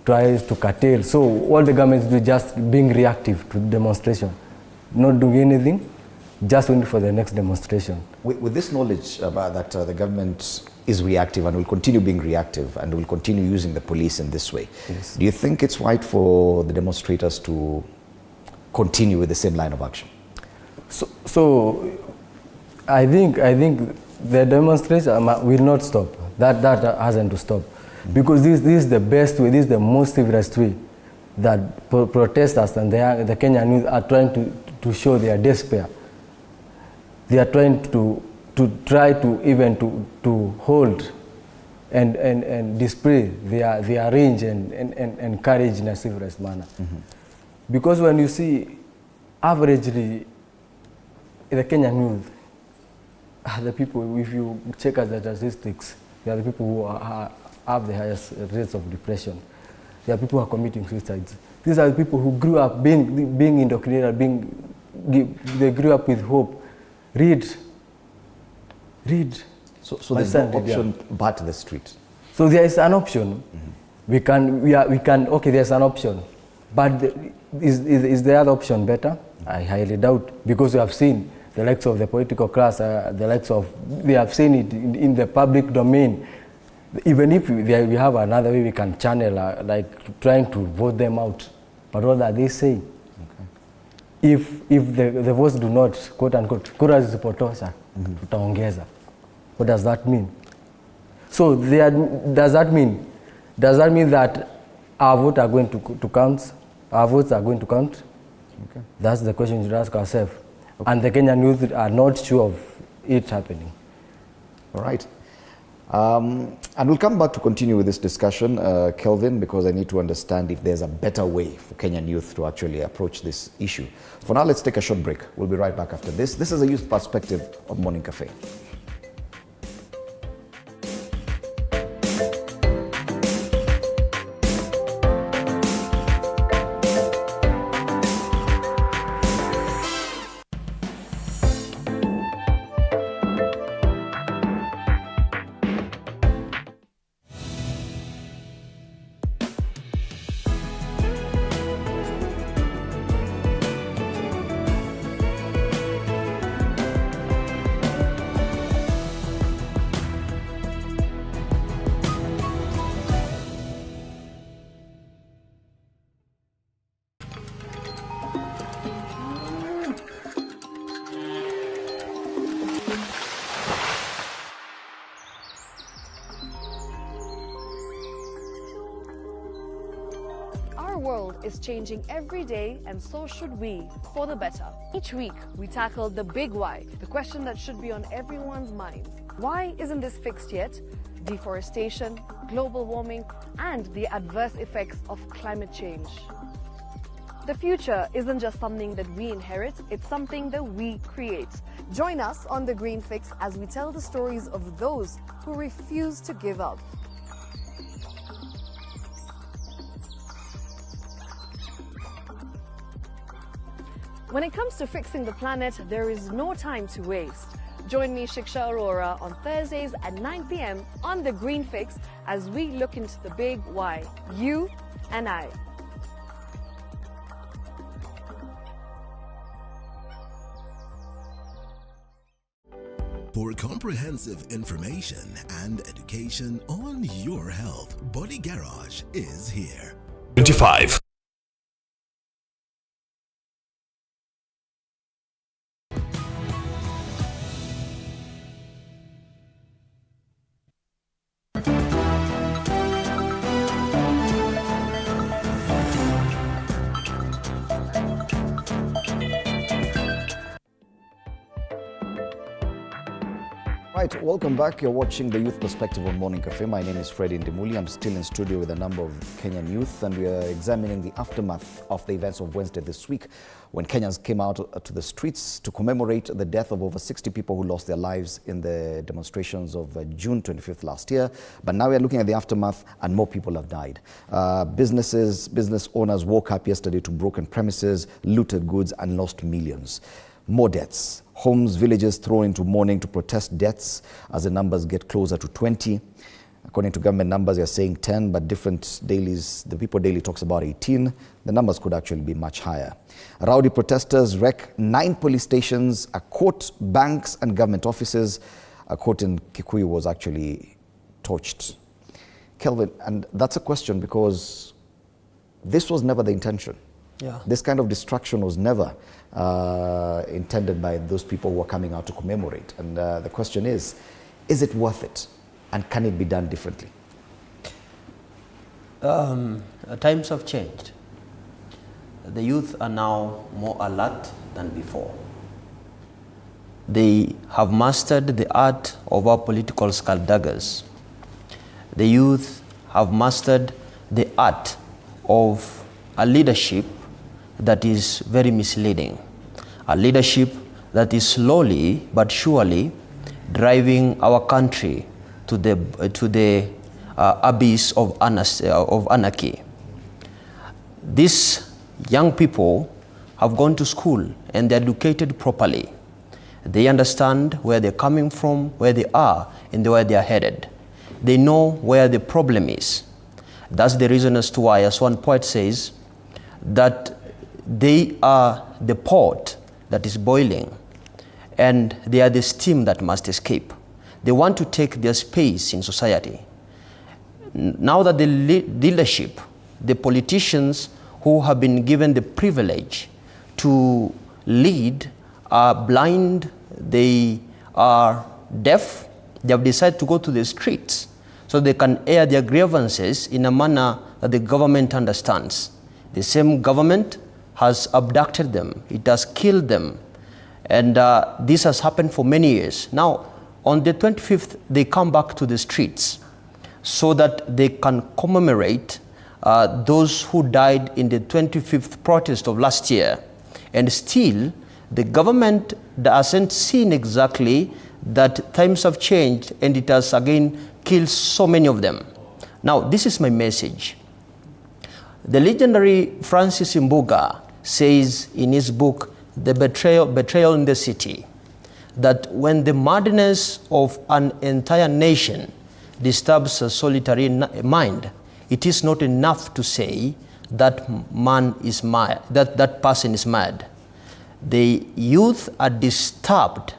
tries to curtail. So all the governments do is just being reactive to demonstration, not doing anything, just waiting for the next demonstration. With this knowledge about that the government is reactive and will continue being reactive and will continue using the police in this way, yes, do you think it's right for the demonstrators to continue with the same line of action? So I think the demonstration will not stop. That hasn't to stop. Because this is the best way, this is the most civilized way that protesters and the Kenyan youth are trying to show their despair. They are trying to hold and display their range and courage in a civilized manner. Mm-hmm. Because when you see averagely the Kenyan youth, the people, if you check out the statistics, they are the people who have the highest rates of depression. They are people who are committing suicides. These are the people who grew up being indoctrinated, they grew up with hope. Read. So there's no option but the street. So there is an option. Mm-hmm. Okay, there's an option. But is the other option better? I highly doubt, because we have seen the likes of the political class, they have seen it in the public domain. Even if we have another way we can channel, like trying to vote them out. But what are they saying? Okay. If the votes do not, quote unquote, kura zisipotosha, tutaongeza. What does that mean? So does that mean that our votes are going to count? Our votes are going to count? Okay. That's the question we should ask ourselves. Okay. And the Kenyan youth are not sure of it happening. All right. And we'll come back to continue with this discussion, Kelvin, because I need to understand if there's a better way for Kenyan youth to actually approach this issue. For now, let's take a short break. We'll be right back after this. This is a youth perspective on Morning Cafe. Our world is changing every day, and so should we, for the better. Each week, we tackle the big why, the question that should be on everyone's mind. Why isn't this fixed yet? Deforestation, global warming, and the adverse effects of climate change. The future isn't just something that we inherit, it's something that we create. Join us on The Green Fix as we tell the stories of those who refuse to give up. When it comes to fixing the planet, there is no time to waste. Join me, Shiksha Arora, on Thursdays at 9 p.m. on The Green Fix as we look into the big why, you and I. For comprehensive information and education on your health, Body Garage is here. 25. Right, welcome back. You're watching the Youth Perspective on Morning Cafe. My name is Indimuli. I'm still in studio with a number of Kenyan youth, and we are examining the aftermath of the events of Wednesday this week, when Kenyans came out to the streets to commemorate the death of over 60 people who lost their lives in the demonstrations of June 25th last year. But now we're looking at the aftermath, and more people have died. Business owners woke up yesterday to broken premises, looted goods, and lost millions. More deaths. Homes, villages thrown into mourning to protest deaths as the numbers get closer to 20. According to government numbers, they're saying 10, but different dailies, the People Daily talks about 18. The numbers could actually be much higher. Rowdy protesters wreck 9 police stations, a court, banks, and government offices. A court in Kikuyu was actually torched. Kelvin, and that's a question because this was never the intention. Yeah. This kind of destruction was never intended by those people who are coming out to commemorate. And the question is it worth it? And can it be done differently? Times have changed. The youth are now more alert than before. They have mastered the art of our political skulldugger's. The youth have mastered the art of a leadership that is very misleading, a leadership that is slowly but surely driving our country to the abyss of anarchy. These young people have gone to school and they're educated properly. They understand where they're coming from, where they are, and where they are headed. They know where the problem is. That's the reason as to why, as one poet says, that they are the pot that is boiling and they are the steam that must escape. They want to take their space in society. Now that the leadership, the politicians who have been given the privilege to lead are blind, they are deaf, they have decided to go to the streets so they can air their grievances in a manner that the government understands. The same government has abducted them, it has killed them, and this has happened for many years. Now, on the 25th, they come back to the streets so that they can commemorate those who died in the 25th protest of last year. And still, the government hasn't seen exactly that times have changed and it has again killed so many of them. Now, this is my message. The legendary Francis Mbuga says in his book, The Betrayal in the City, that when the madness of an entire nation disturbs a solitary mind, it is not enough to say that man is mad, that person is mad. The youth are disturbed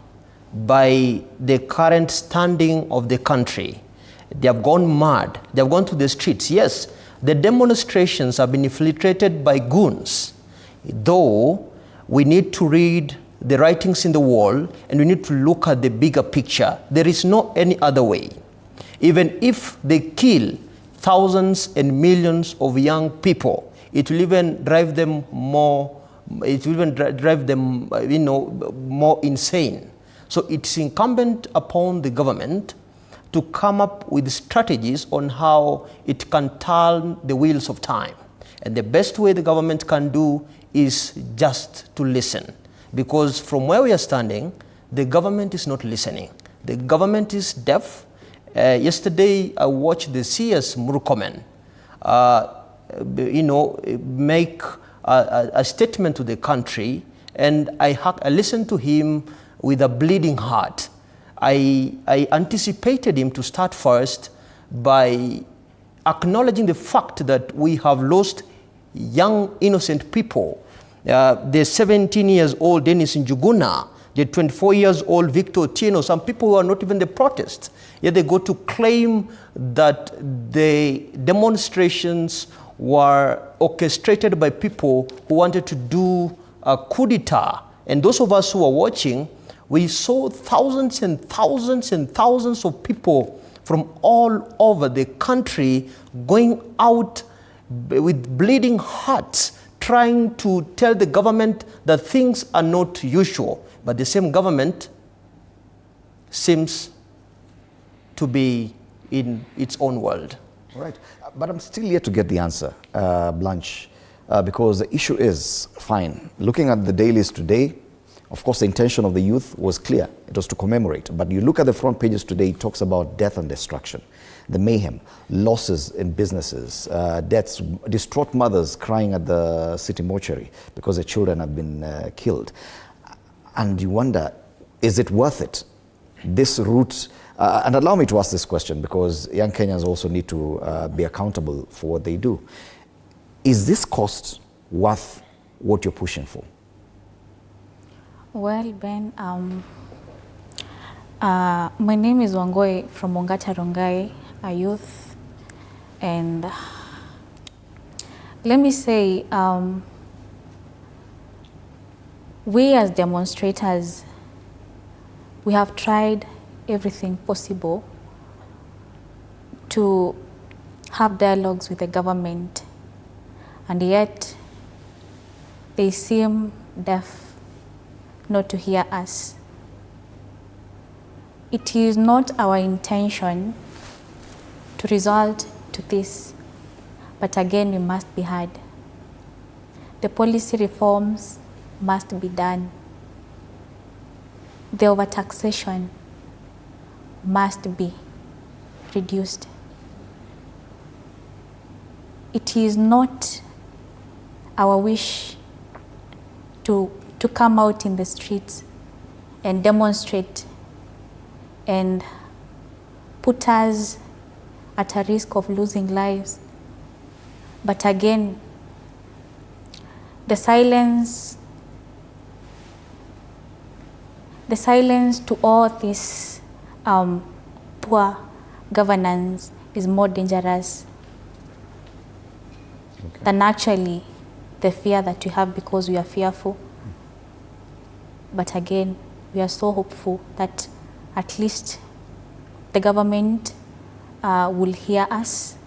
by the current standing of the country. They have gone mad. They have gone to the streets. Yes, the demonstrations have been infiltrated by goons, though we need to read the writings in the wall and we need to look at the bigger picture. There is no any other way. Even if they kill thousands and millions of young people, it will even drive them more, more insane. So it's incumbent upon the government to come up with strategies on how it can turn the wheels of time. And the best way the government can do is just to listen. Because from where we are standing, the government is not listening. The government is deaf. Yesterday, I watched the CS Murkomen, make a statement to the country, and I listened to him with a bleeding heart. I anticipated him to start first by acknowledging the fact that we have lost young, innocent people. The 17 years old Dennis Njuguna, the 24 years old Victor Otieno, some people who are not even the protest. Yet they go to claim that the demonstrations were orchestrated by people who wanted to do a coup d'etat. And those of us who are watching, we saw thousands and thousands and thousands of people from all over the country going out with bleeding hearts, trying to tell the government that things are not usual. But the same government seems to be in its own world. Right. But I'm still yet to get the answer, Blanche, because the issue is, fine, looking at the dailies today, of course, the intention of the youth was clear. It was to commemorate. But you look at the front pages today, it talks about death and destruction, the mayhem, losses in businesses, deaths, distraught mothers crying at the city mortuary because their children have been killed. And you wonder, is it worth it? This route, and allow me to ask this question because young Kenyans also need to be accountable for what they do. Is this cost worth what you're pushing for? Well, Ben, my name is Wangoi from Ongata Rongai, a youth, and let me say, we as demonstrators, we have tried everything possible to have dialogues with the government, and yet they seem deaf not to hear us. It is not our intention to result to this, but again, we must be heard. The policy reforms must be done. The overtaxation must be reduced. It is not our wish to come out in the streets and demonstrate and put us at a risk of losing lives. But again, the silence to all this poor governance is more dangerous than actually the fear that we have because we are fearful. But again, we are so hopeful that at least the government will hear us.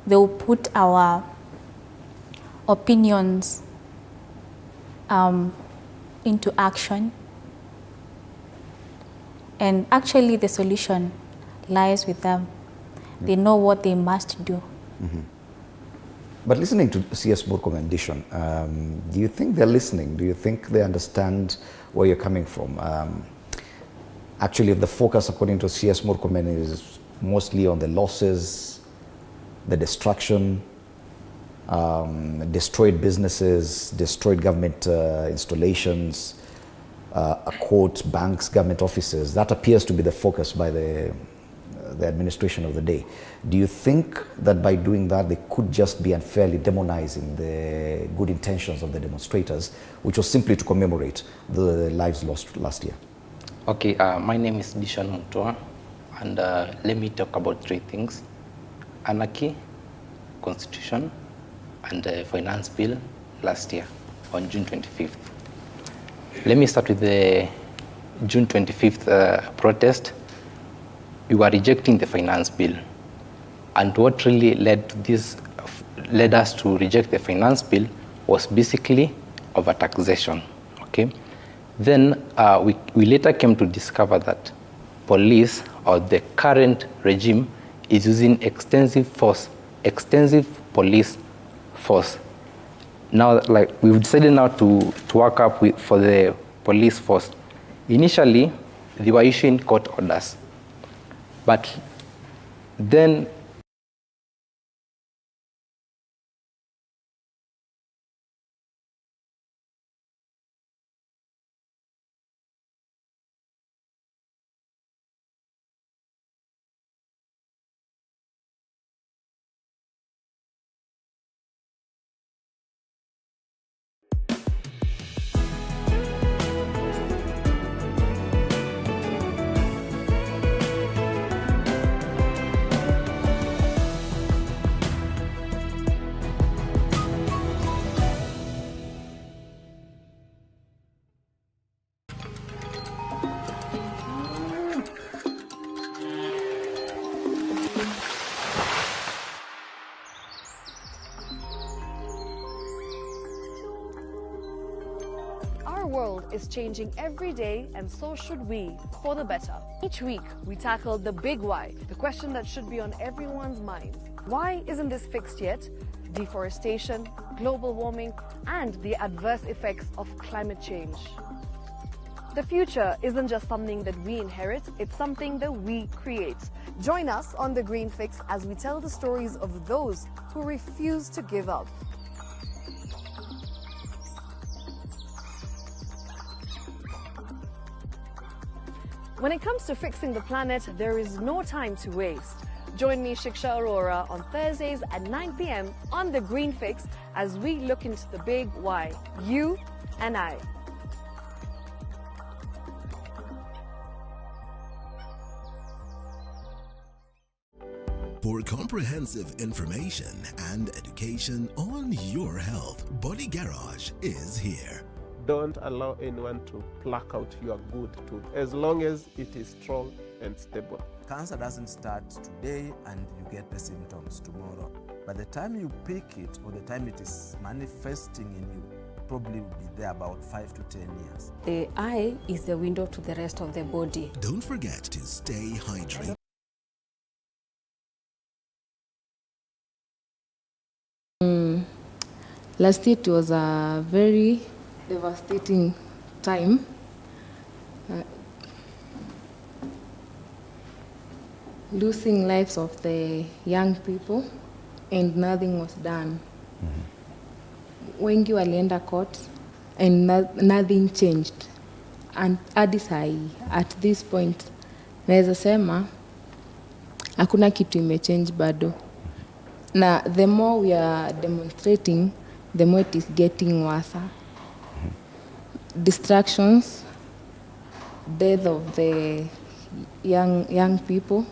They will put our opinions into action. And actually the solution lies with them. They know what they must do. Mm-hmm. But listening to CS Murkomen Dishon, do you think they're listening? Do you think they understand where you're coming from? Actually, the focus, according to CS Murkomen, is mostly on the losses, the destruction, destroyed businesses, destroyed government installations, courts, banks, government offices. That appears to be the focus by the administration of the day. Do you think that by doing that, they could just be unfairly demonizing the good intentions of the demonstrators, which was simply to commemorate the lives lost last year? Okay, my name is Dishon Mutua, and let me talk about three things: anarchy, constitution, and the finance bill last year on June 25th. Let me start with the June 25th protest. We were rejecting the finance bill, and what really led us to reject the finance bill was basically overtaxation. Okay, then we later came to discover that police or the current regime is using extensive police force. Now, like, we've decided now to work up for the police force. Initially, they were issuing court orders, but then world is changing every day, and so should we, for the better. Each week, we tackle the big why, the question that should be on everyone's minds. Why isn't this fixed yet? Deforestation, global warming, and the adverse effects of climate change. The future isn't just something that we inherit, it's something that we create. Join us on The Green Fix as we tell the stories of those who refuse to give up. When it comes to fixing the planet, there is no time to waste. Join me, Shiksha Aurora, on Thursdays at 9 p.m. on The Green Fix as we look into the big why, you and I. For comprehensive information and education on your health, Body Garage is here. Don't allow anyone to pluck out your good tooth, as long as it is strong and stable. Cancer doesn't start today and you get the symptoms tomorrow. By the time you pick it or the time it is manifesting in you, probably will be there about 5 to 10 years. The eye is the window to the rest of the body. Don't forget to stay hydrated. Last year it was a very devastating time. Losing lives of the young people and nothing was done. Wengi walienda court and nothing changed. And hadi sahi, at this point, naweza sema hakuna kitu imechange bado. Na the more we are demonstrating, the more it is getting worse. Distractions, death of the young people,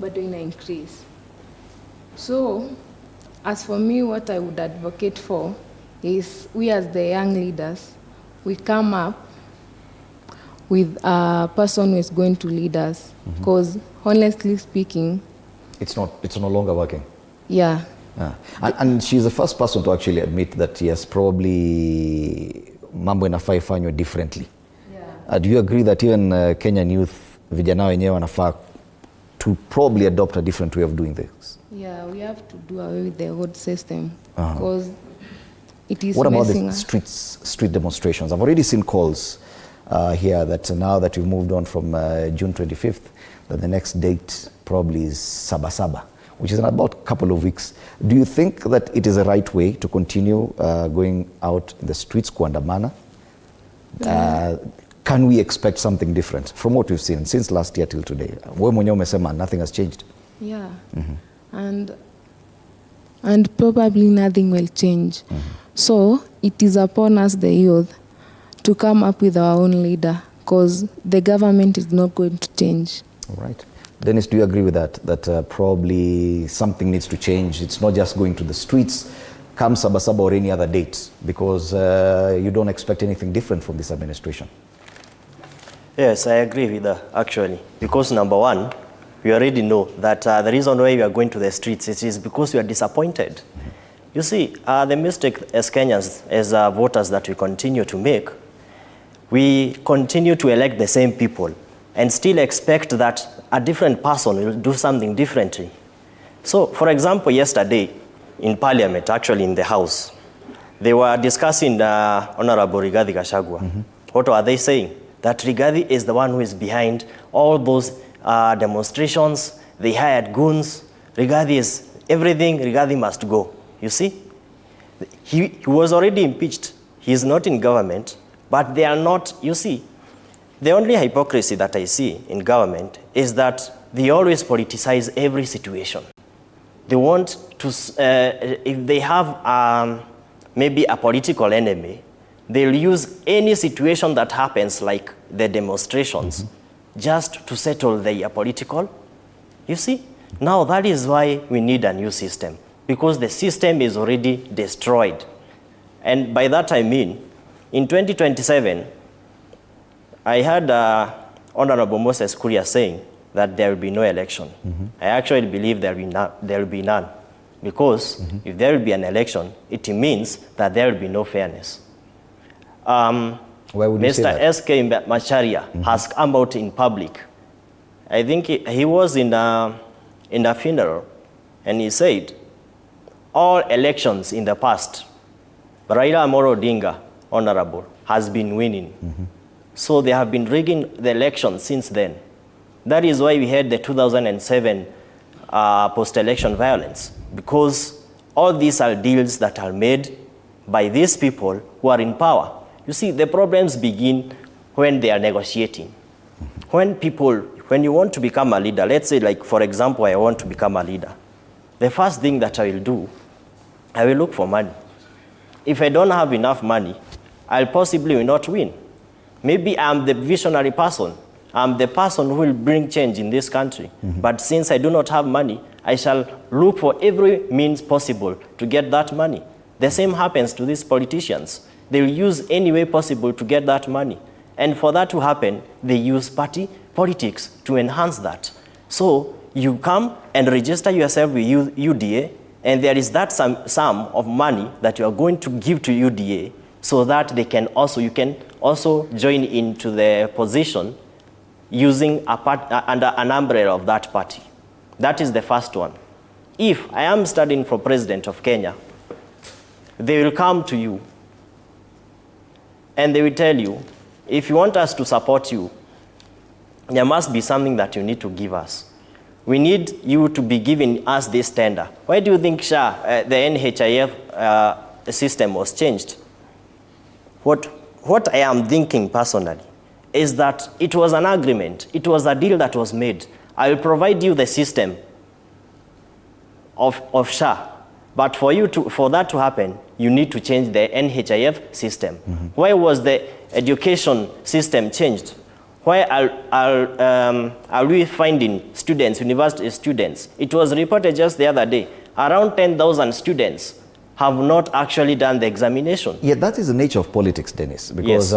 but in increase. So, as for me, what I would advocate for is we as the young leaders, we come up with a person who is going to lead us. Because honestly speaking, it's no longer working. Yeah. And she's the first person to actually admit that yes, probably mambo inafaa ifanywe differently. Yeah. Do you agree that even Kenyan youth, vijana wenyewe wanafaa to probably adopt a different way of doing this? Yeah, we have to do away with the old system because it is What about messing the street demonstrations? I've already seen calls here that now that we've moved on from June 25th, that the next date probably is Sabasaba, which is in about a couple of weeks. Do you think that it is the right way to continue going out in the streets kuandamana? Can we expect something different from what we've seen since last year till today? Wewe mwenyewe umesema nothing has changed. Yeah. And probably nothing will change. So it is upon us, the youth, to come up with our own leader because the government is not going to change. All right. Dennis, do you agree with that? That probably something needs to change. It's not just going to the streets, come Sabasaba or any other date, because you don't expect anything different from this administration. Yes, I agree with that, actually. Because number one, we already know that the reason why we are going to the streets is because we are disappointed. You see, the mistake as Kenyans, as voters that we continue to make, we continue to elect the same people and still expect that a different person will do something differently. So, for example, yesterday in Parliament, actually in the House, they were discussing Honorable Rigathi Gachagua. What are they saying? That Rigathi is the one who is behind all those demonstrations. They hired goons. Rigathi is everything. Rigathi must go. You see? He was already impeached. He is not in government, but they are not, you see, the only hypocrisy that I see in government is that they always politicize every situation. They want to, if they have maybe a political enemy, they'll use any situation that happens like the demonstrations just to settle their political. You see? Now that is why we need a new system, because the system is already destroyed. And by that I mean, in 2027, I heard Honorable Moses Kuria saying that there will be no election. I actually believe there will be none. Because if there will be an election, it means that there will be no fairness. Where would you say Mr. that? S.K. Macharia has come out in public. I think he was in a funeral, and he said, all elections in the past, Raila Amolo Odinga, Honorable, has been winning. So they have been rigging the elections since then. That is why we had the 2007 post-election violence, because all these are deals that are made by these people who are in power. You see, the problems begin when they are negotiating. When you want to become a leader, let's say, like, for example, I want to become a leader. The first thing that I will do, I will look for money. If I don't have enough money, I'll possibly will not win. Maybe I'm the visionary person. I'm the person who will bring change in this country. But since I do not have money, I shall look for every means possible to get that money. The same happens to these politicians. They will use any way possible to get that money. And for that to happen, they use party politics to enhance that. So you come and register yourself with UDA, and there is that sum of money that you are going to give to UDA so that you can also join into the position using under an umbrella of that party. That is the first one. If I am studying for president of Kenya, they will come to you and they will tell you, if you want us to support you, there must be something that you need to give us. We need you to be giving us this tender. Why do you think the NHIF system was changed? What I am thinking personally is that it was an agreement. It was a deal that was made. I will provide you the system of SHA, but for that to happen, you need to change the NHIF system. Why was the education system changed? Why are we finding students, university students? It was reported just the other day, around 10,000 students have not actually done the examination. Yeah, that is the nature of politics, Dennis, because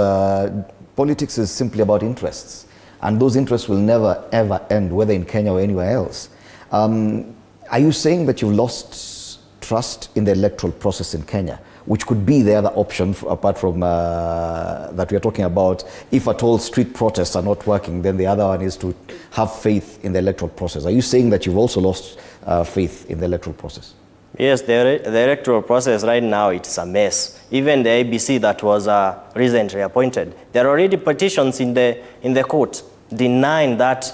politics is simply about interests. And those interests will never, ever end, whether in Kenya or anywhere else. Are you saying that you've lost trust in the electoral process in Kenya, which could be the other option apart from that we are talking about? If at all street protests are not working, then the other one is to have faith in the electoral process. Are you saying that you've also lost faith in the electoral process? Yes, the electoral process right now, it's a mess. Even the ABC that was recently appointed, there are already petitions in the court denying that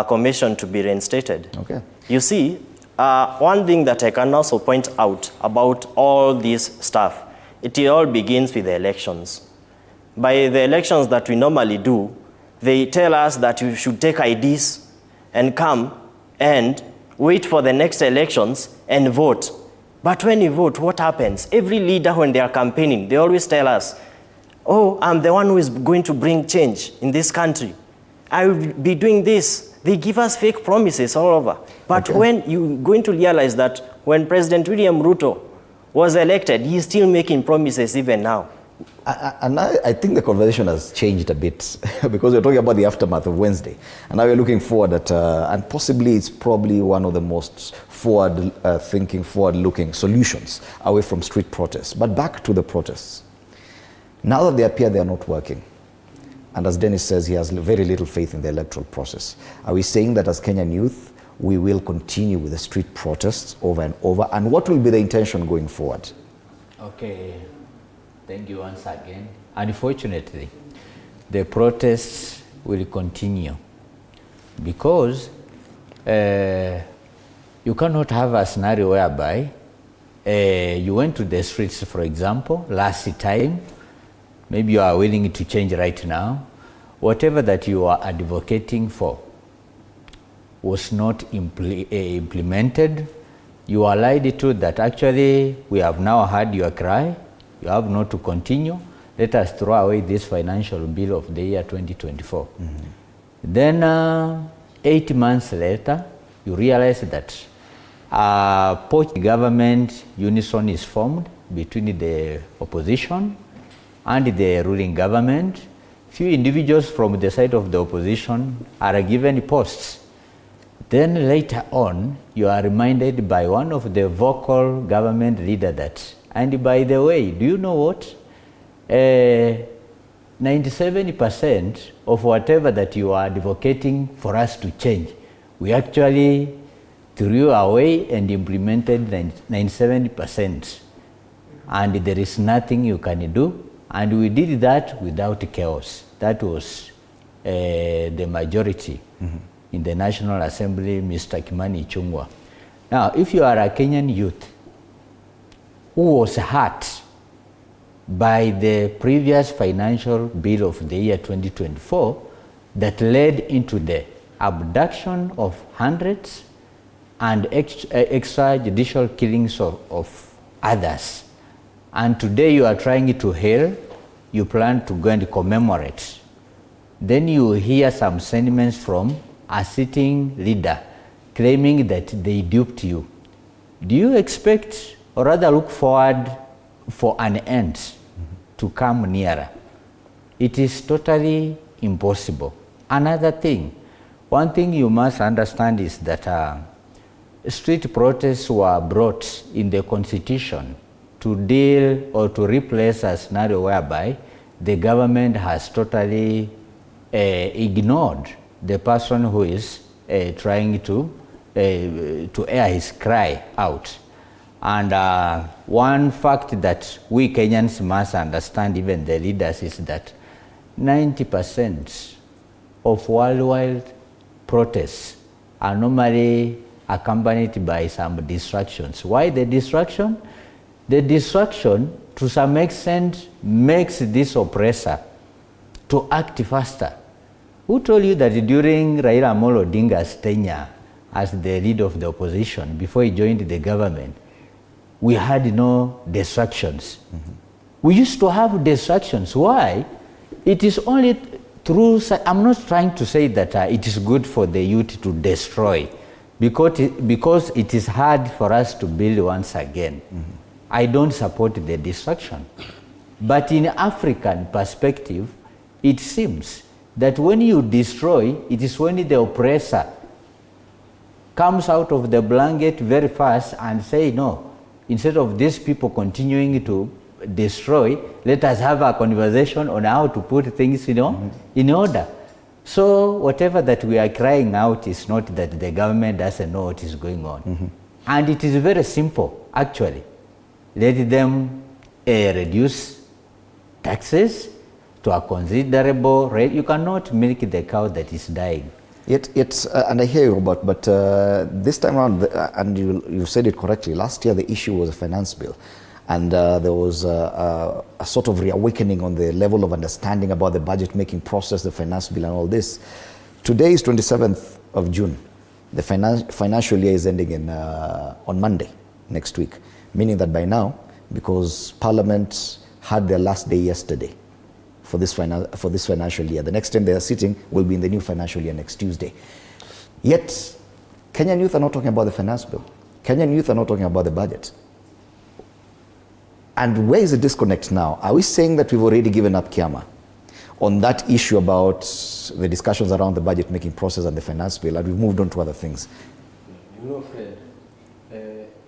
commission to be reinstated. Okay. You see, one thing that I can also point out about all this stuff, it all begins with the elections. By the elections that we normally do, they tell us that we should take IDs and come and wait for the next elections and vote. But when you vote, what happens? Every leader, when they are campaigning, they always tell us, oh, I'm the one who is going to bring change in this country. I will be doing this. They give us fake promises all over. But when you're going to realize that when President William Ruto was elected, he's still making promises even now. And I think the conversation has changed a bit because we're talking about the aftermath of Wednesday. And now we're looking forward at, and possibly it's probably one of the most forward-thinking, forward-looking solutions away from street protests. But back to the protests. Now that they appear they are not working, and as Dennis says, he has very little faith in the electoral process. Are we saying that as Kenyan youth, we will continue with the street protests over and over? And what will be the intention going forward? Okay, thank you once again. Unfortunately, the protests will continue because you cannot have a scenario whereby you went to the streets, for example, last time. Maybe you are willing to change right now. Whatever that you are advocating for was not implemented. You are lied to that actually we have now heard your cry. You have not to continue. Let us throw away this financial bill of the year 2024. Then 8 months later, you realize that government unison is formed between the opposition and the ruling government. Few individuals from the side of the opposition are given posts. Then later on, you are reminded by one of the vocal government leader that, and by the way, do you know what? 97% of whatever that you are advocating for us to change, we actually threw away and implemented 97%. And there is nothing you can do. And we did that without chaos. That was the majority in the National Assembly, Mr. Kimani Ichung'wah. Now, if you are a Kenyan youth who was hurt by the previous financial bill of the year 2024 that led into the abduction of hundreds and extrajudicial killings of others, and today you are trying to hail, you plan to go and commemorate, then you hear some sentiments from a sitting leader claiming that they duped you. Do you expect, or rather look forward for an end to come nearer? It is totally impossible. Another thing, one thing you must understand is that street protests were brought in the Constitution to deal or to replace a scenario whereby the government has totally ignored the person who is trying to air his cry out. And one fact that we Kenyans must understand, even the leaders, is that 90% of worldwide protests are normally accompanied by some distractions. Why the distraction? The distraction, to some extent, makes this oppressor to act faster. Who told you that during Raila Amolo Odinga's tenure as the leader of the opposition, before he joined the government, we had no distractions? We used to have distractions. Why? It is only through, I'm not trying to say that it is good for the youth to destroy, because it is hard for us to build once again. I don't support the destruction. But in African perspective, it seems that when you destroy, it is when the oppressor comes out of the blanket very fast and say, no, instead of these people continuing to destroy, let us have a conversation on how to put things in order. So whatever that we are crying out is not that the government doesn't know what is going on. And it is very simple, actually. Let them reduce taxes to a considerable rate. You cannot milk the cow that is dying. Yet, and I hear you, Robert, but this time around, and you said it correctly, last year the issue was a finance bill. And there was a sort of reawakening on the level of understanding about the budget making process, the finance bill and all this. Today is 27th of June. The financial year is ending on Monday next week, meaning that by now, because Parliament had their last day yesterday for this financial year, the next time they are sitting will be in the new financial year next Tuesday. Yet, Kenyan youth are not talking about the finance bill. Kenyan youth are not talking about the budget. And where is the disconnect now? Are we saying that we've already given up Kiama on that issue about the discussions around the budget making process and the finance bill, and we've moved on to other things? You know, Fred,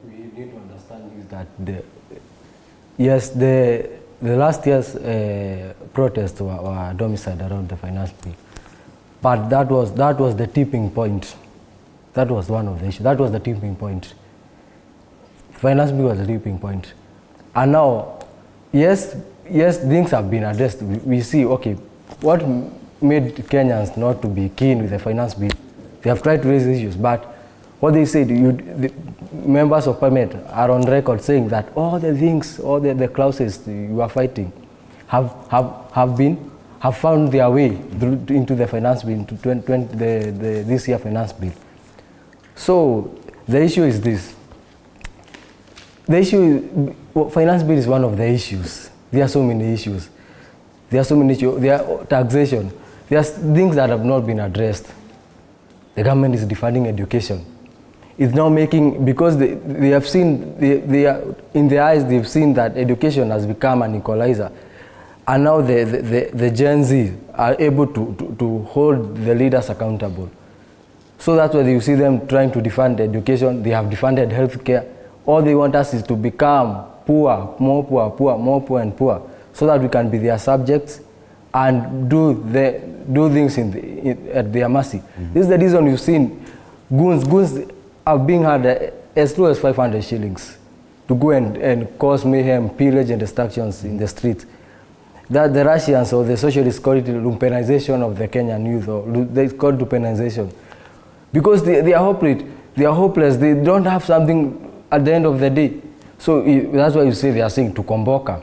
we need to understand is that the last year's protests were domiciled around the finance bill, but that was the tipping point. That was one of the issues. That was the tipping point. Finance bill was the tipping point. And now, yes, things have been addressed. We see, okay, what made Kenyans not to be keen with the finance bill? They have tried to raise issues, but what they said, the members of parliament are on record saying that all the things, all the clauses you are fighting have found their way into the finance bill, into this year finance bill. So the issue is this. The issue is, finance bill is one of the issues. There are so many issues. There are taxation. There are things that have not been addressed. The government is defunding education. It's now making, because they have seen, they are, in their eyes, they've seen that education has become an equalizer. And now the Gen Z are able to hold the leaders accountable. So that's why you see them trying to defund education. They have defunded healthcare. All they want us is to become poor, more poor, more poor and poor. so that we can be their subjects and do things at their mercy. This is the reason you've seen goons are being had as low as 500 shillings to go and cause mayhem, pillage and destructions in the streets. That the Russians or the socialists call it lumpenization of the Kenyan youth, or they call it lumpenization. Because they are hopeless, they don't have something at the end of the day. So that's why you say they are saying to Komboka.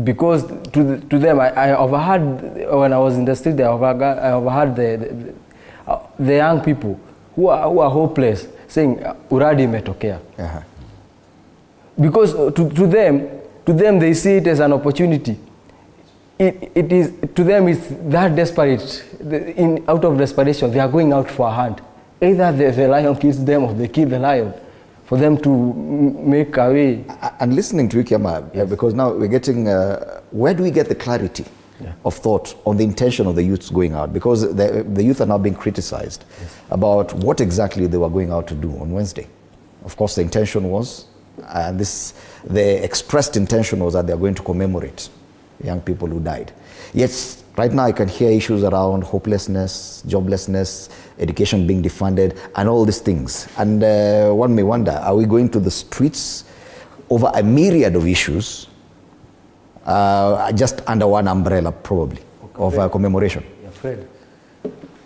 Because to them, I overheard, when I was in the street, I overheard the young people who are hopeless saying, uradi imetokea. Because to them they see it as an opportunity. It is, to them it's that desperate, out of desperation, they are going out for a hunt. Either the lion kills them or they kill the lion for them to make a way. And listening to you, Kiama, because now we're getting, where do we get the clarity of thought on the intention of the youths going out? Because the youth are now being criticized about what exactly they were going out to do on Wednesday. Of course, the intention was, and the expressed intention was that they are going to commemorate young people who died. Yet, right now I can hear issues around hopelessness, joblessness, education being defunded, and all these things. And one may wonder, are we going to the streets over a myriad of issues, just under one umbrella, probably, of a commemoration? Fred,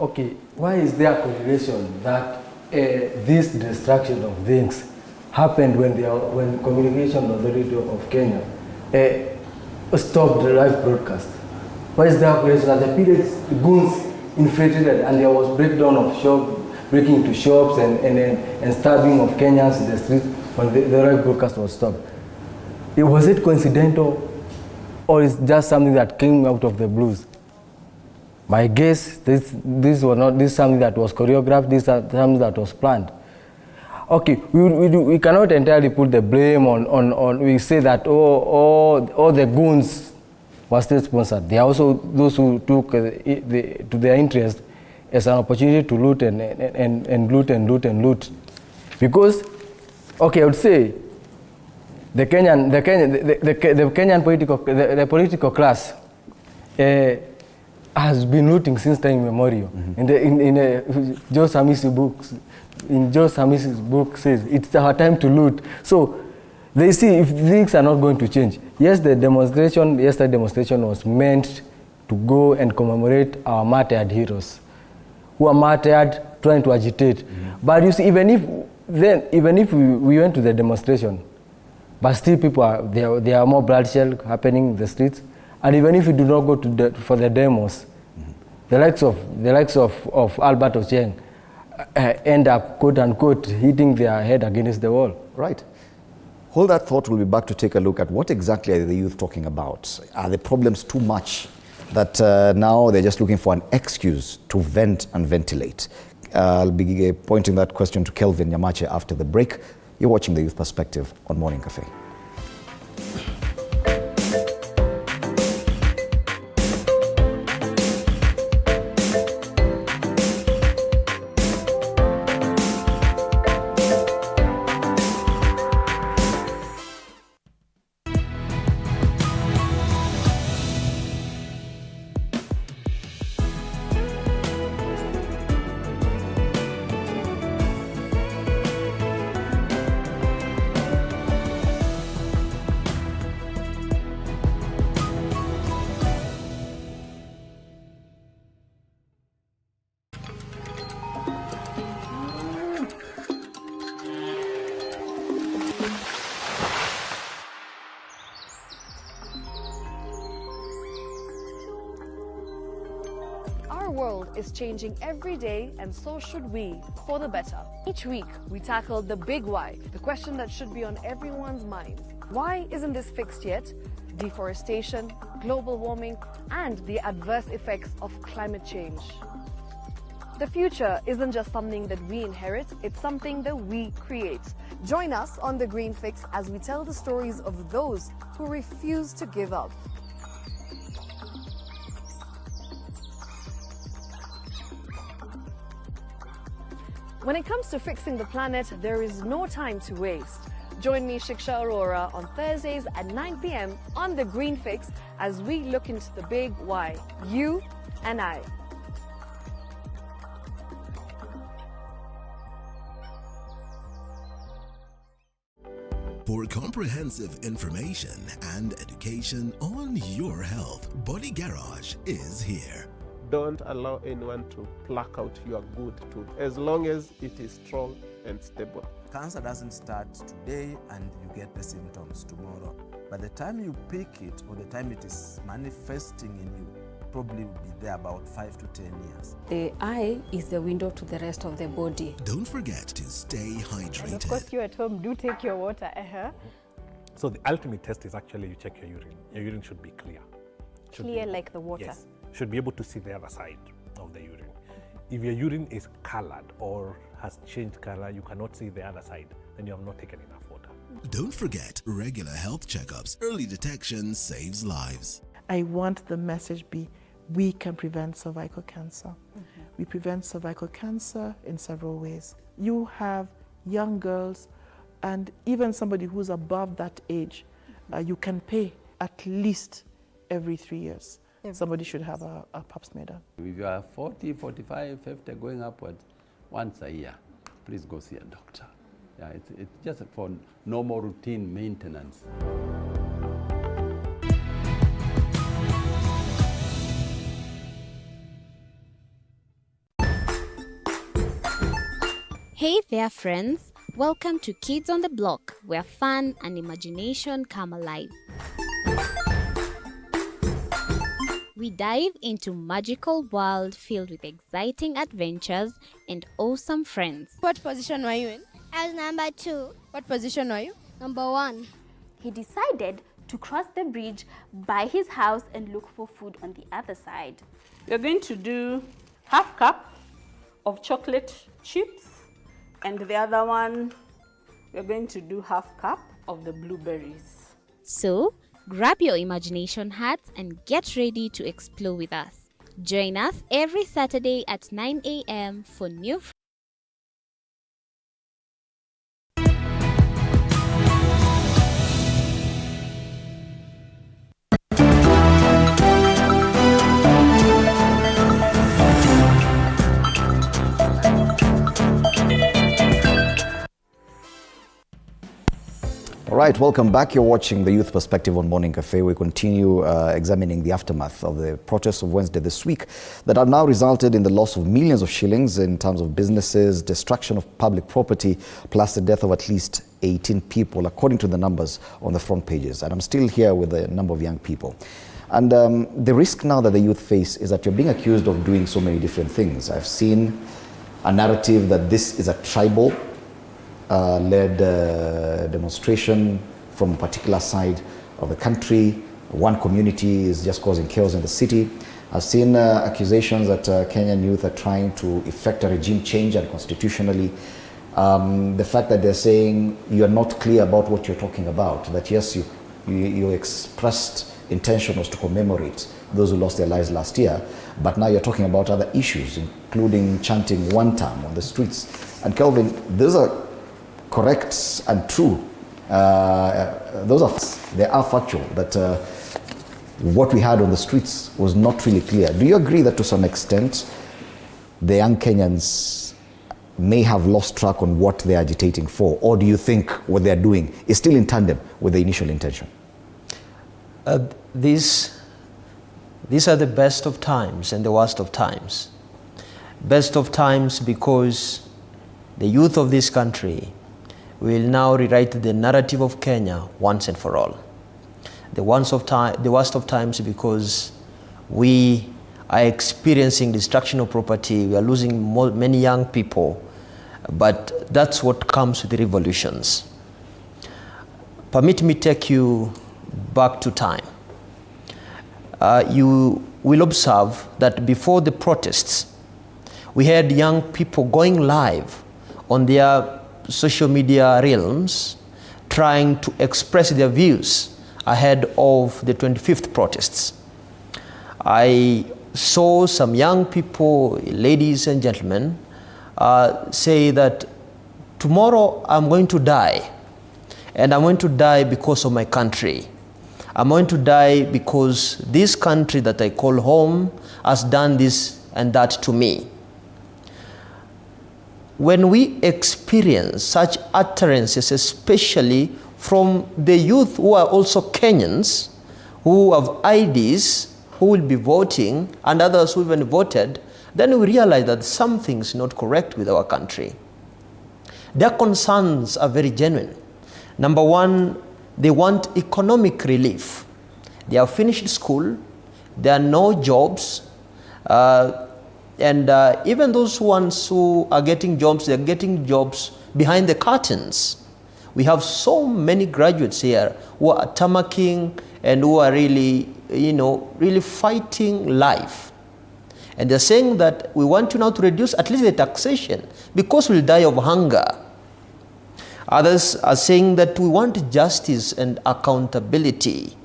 okay, why is there a correlation that this destruction of things happened when Communication Authority of Kenya stopped the live broadcast? Why is there a correlation that the periods goons infiltrated and there was breakdown of shops, breaking into shops and stabbing of Kenyans in the streets when the live broadcast was stopped? Was it coincidental, or is just something that came out of the blues? My guess, this is something that was choreographed, this is something that was planned. Okay, we cannot entirely put the blame on we say that all the goons were state-sponsored. There are also those who took to their interest as an opportunity to loot and loot. Because, okay, I would say the Kenyan political class has been looting since time immemorial. In Joe Samisi's books, Samisi's book says it's our time to loot. So they see if things are not going to change. Yes, the yesterday demonstration was meant to go and commemorate our martyred heroes who are martyred trying to agitate. But you see, even if we went to the demonstration, but still there are more bloodshed happening in the streets. And even if we do not go for the demos, the likes of Albert Ocheng end up, quote unquote, hitting their head against the wall. Right. Hold that thought. We'll be back to take a look at what exactly are the youth talking about. Are the problems too much that now they're just looking for an excuse to vent and ventilate? I'll be pointing that question to Kelvin Nyamache after the break. You're watching The Youth Perspective on Morning Cafe. Our world is changing every day, and so should we, for the better. Each week, we tackle the big why, the question that should be on everyone's minds. Why isn't this fixed yet? Deforestation, global warming, and the adverse effects of climate change. The future isn't just something that we inherit, it's something that we create. Join us on The Green Fix as we tell the stories of those who refuse to give up. When it comes to fixing the planet, there is no time to waste. Join me, Shiksha Arora, on Thursdays at 9 p.m. on The Green Fix as we look into the big why. You and I. For comprehensive information and education on your health, Body Garage is here. Don't allow anyone to pluck out your good tooth as long as it is strong and stable. Cancer doesn't start today and you get the symptoms tomorrow. By the time you pick it or the time it is manifesting in you, probably will be there about 5 to 10 years. The eye is the window to the rest of the body. Don't forget to stay hydrated. And of course, you at home do take your water. So the ultimate test is actually you check your urine. Your urine should be clear. Clear like the water? Yes. Should be able to see the other side of the urine. If your urine is colored or has changed color, you cannot see the other side, then you have not taken enough water. Don't forget regular health checkups. Early detection saves lives. I want the message be, we can prevent cervical cancer. We prevent cervical cancer in several ways. You have young girls and even somebody who's above that age, you can pay at least every 3 years. Somebody should have a pap smear done. If you are 40, 45, 50 going upwards, once a year, please go see a doctor. Yeah, it's just for normal routine maintenance. Hey there, friends. Welcome to Kids on the Block, where fun and imagination come alive. We dive into magical world filled with exciting adventures and awesome friends. What position were you in? I was number 2. What position were you? Number 1. He decided to cross the bridge by his house and look for food on the other side. We're going to do half cup of chocolate chips, and the other one, we're going to do half cup of the blueberries. So, grab your imagination hats and get ready to explore with us. Join us every Saturday at 9 a.m. for new All right, welcome back. You're watching The Youth Perspective on Morning Cafe. We continue examining the aftermath of the protests of Wednesday this week that have now resulted in the loss of millions of shillings in terms of businesses, destruction of public property, plus the death of at least 18 people, according to the numbers on the front pages. And I'm still here with a number of young people. And the risk now that the youth face is that you're being accused of doing so many different things. I've seen a narrative that this is a tribal led demonstration from a particular side of the country. One community is just causing chaos in the city. I've seen accusations that Kenyan youth are trying to effect a regime change unconstitutionally. The fact that they're saying you're not clear about what you're talking about, that yes, you expressed intention was to commemorate those who lost their lives last year, but now you're talking about other issues, including chanting one time on the streets. And Kelvin, those are correct and true. They are factual, that what we had on the streets was not really clear. Do you agree that to some extent the young Kenyans may have lost track on what they're agitating for, or do you think what they're doing is still in tandem with the initial intention? These are the best of times and the worst of times. Best of times because the youth of this country will now rewrite the narrative of Kenya once and for all. The worst of times because we are experiencing destruction of property, we are losing many young people, but that's what comes with the revolutions. Permit me take you back to time. You will observe that before the protests, we had young people going live on their social media realms trying to express their views ahead of the 25th protests. I saw some young people, ladies and gentlemen, say that tomorrow I'm going to die and I'm going to die because of my country. I'm going to die because this country that I call home has done this and that to me. When we experience such utterances, especially from the youth who are also Kenyans, who have IDs, who will be voting, and others who even voted, then we realize that something is not correct with our country. Their concerns are very genuine. Number one, they want economic relief. They have finished school, there are no jobs, and even those ones who are getting jobs, they're getting jobs behind the curtains. We have so many graduates here who are tamarking and who are really, really fighting life. And they're saying that we want you now to reduce at least the taxation because we'll die of hunger. Others are saying that we want justice and accountability.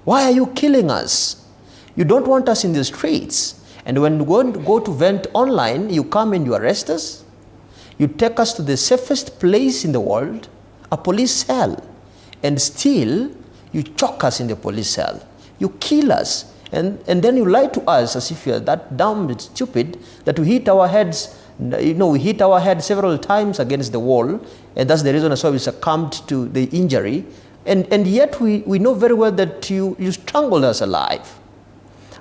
Why are you killing us? You don't want us in the streets. And when we go to vent online, you come and you arrest us. You take us to the safest place in the world, a police cell. And still, you choke us in the police cell. You kill us. And then you lie to us as if you're that dumb and stupid that we hit our heads. We hit our head several times against the wall, and that's the reason why we succumbed to the injury. And yet we know very well that you strangled us alive.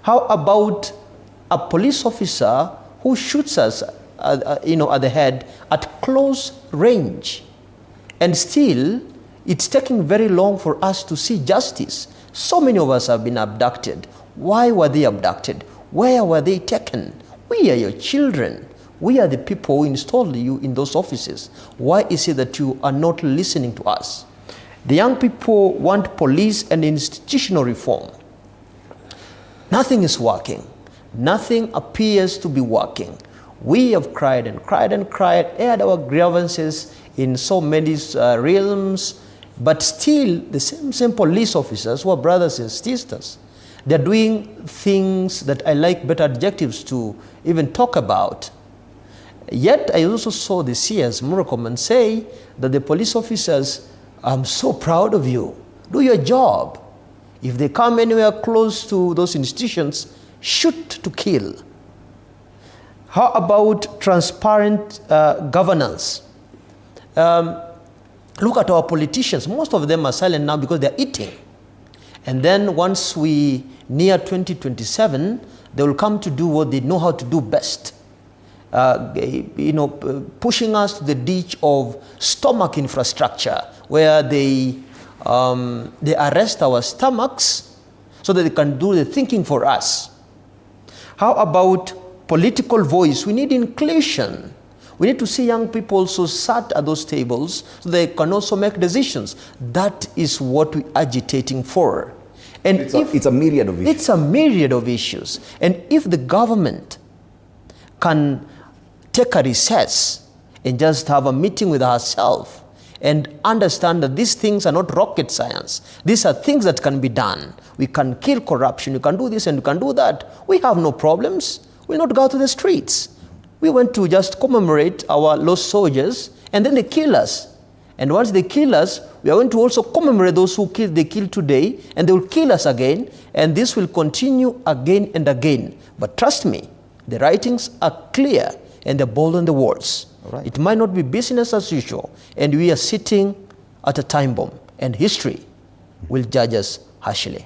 How about a police officer who shoots us at the head at close range? And still, it's taking very long for us to see justice. So many of us have been abducted. Why were they abducted? Where were they taken? We are your children. We are the people who installed you in those offices. Why is it that you are not listening to us? The young people want police and institutional reform. Nothing is working. Nothing appears to be working. We have cried and cried and cried, aired our grievances in so many realms, but still the same police officers who are brothers and sisters, they're doing things that I like better adjectives to even talk about. Yet I also saw the CS Murkomen and say that the police officers, I'm so proud of you. Do your job. If they come anywhere close to those institutions, shoot to kill. How about transparent governance? Look at our politicians. Most of them are silent now because they're eating. And then once we near 2027, they will come to do what they know how to do best. Pushing us to the ditch of stomach infrastructure, where they arrest our stomachs so that they can do the thinking for us. How about political voice? We need inclusion. We need to see young people also sat at those tables so they can also make decisions. That is what we're agitating for. And it's a myriad of issues. It's a myriad of issues. And if the government can take a recess and just have a meeting with herself and understand that these things are not rocket science. These are things that can be done. We can kill corruption. You can do this and you can do that. We have no problems. We'll not go to the streets. We went to just commemorate our lost soldiers, and then they kill us. And once they kill us, we are going to also commemorate those who they killed today, and they will kill us again, and this will continue again and again. But trust me, the writings are clear, and they're bold on the walls. Right. It might not be business as usual, and we are sitting at a time bomb, and history will judge us harshly.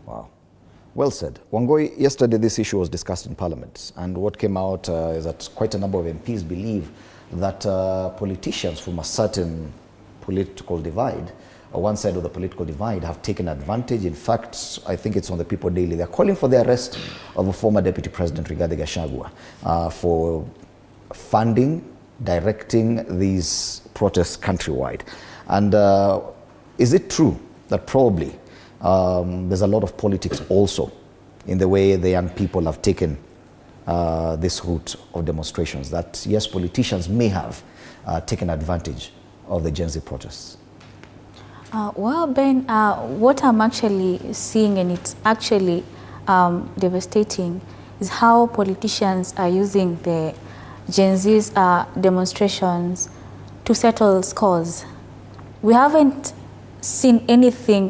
Wow. Well said. Wangoi, yesterday this issue was discussed in Parliament, and what came out is that quite a number of MPs believe that politicians from a certain political divide, or one side of the political divide, have taken advantage. In fact, I think it's on the People Daily. They're calling for the arrest of a former Deputy President, Rigathi Gachagua, for funding, directing these protests countrywide. And is it true that probably there's a lot of politics also in the way the young people have taken this route of demonstrations, that yes, politicians may have taken advantage of the Gen Z protests? Well, Ben, what I'm actually seeing, and it's actually devastating, is how politicians are using the Gen Z's demonstrations to settle scores. We haven't seen anything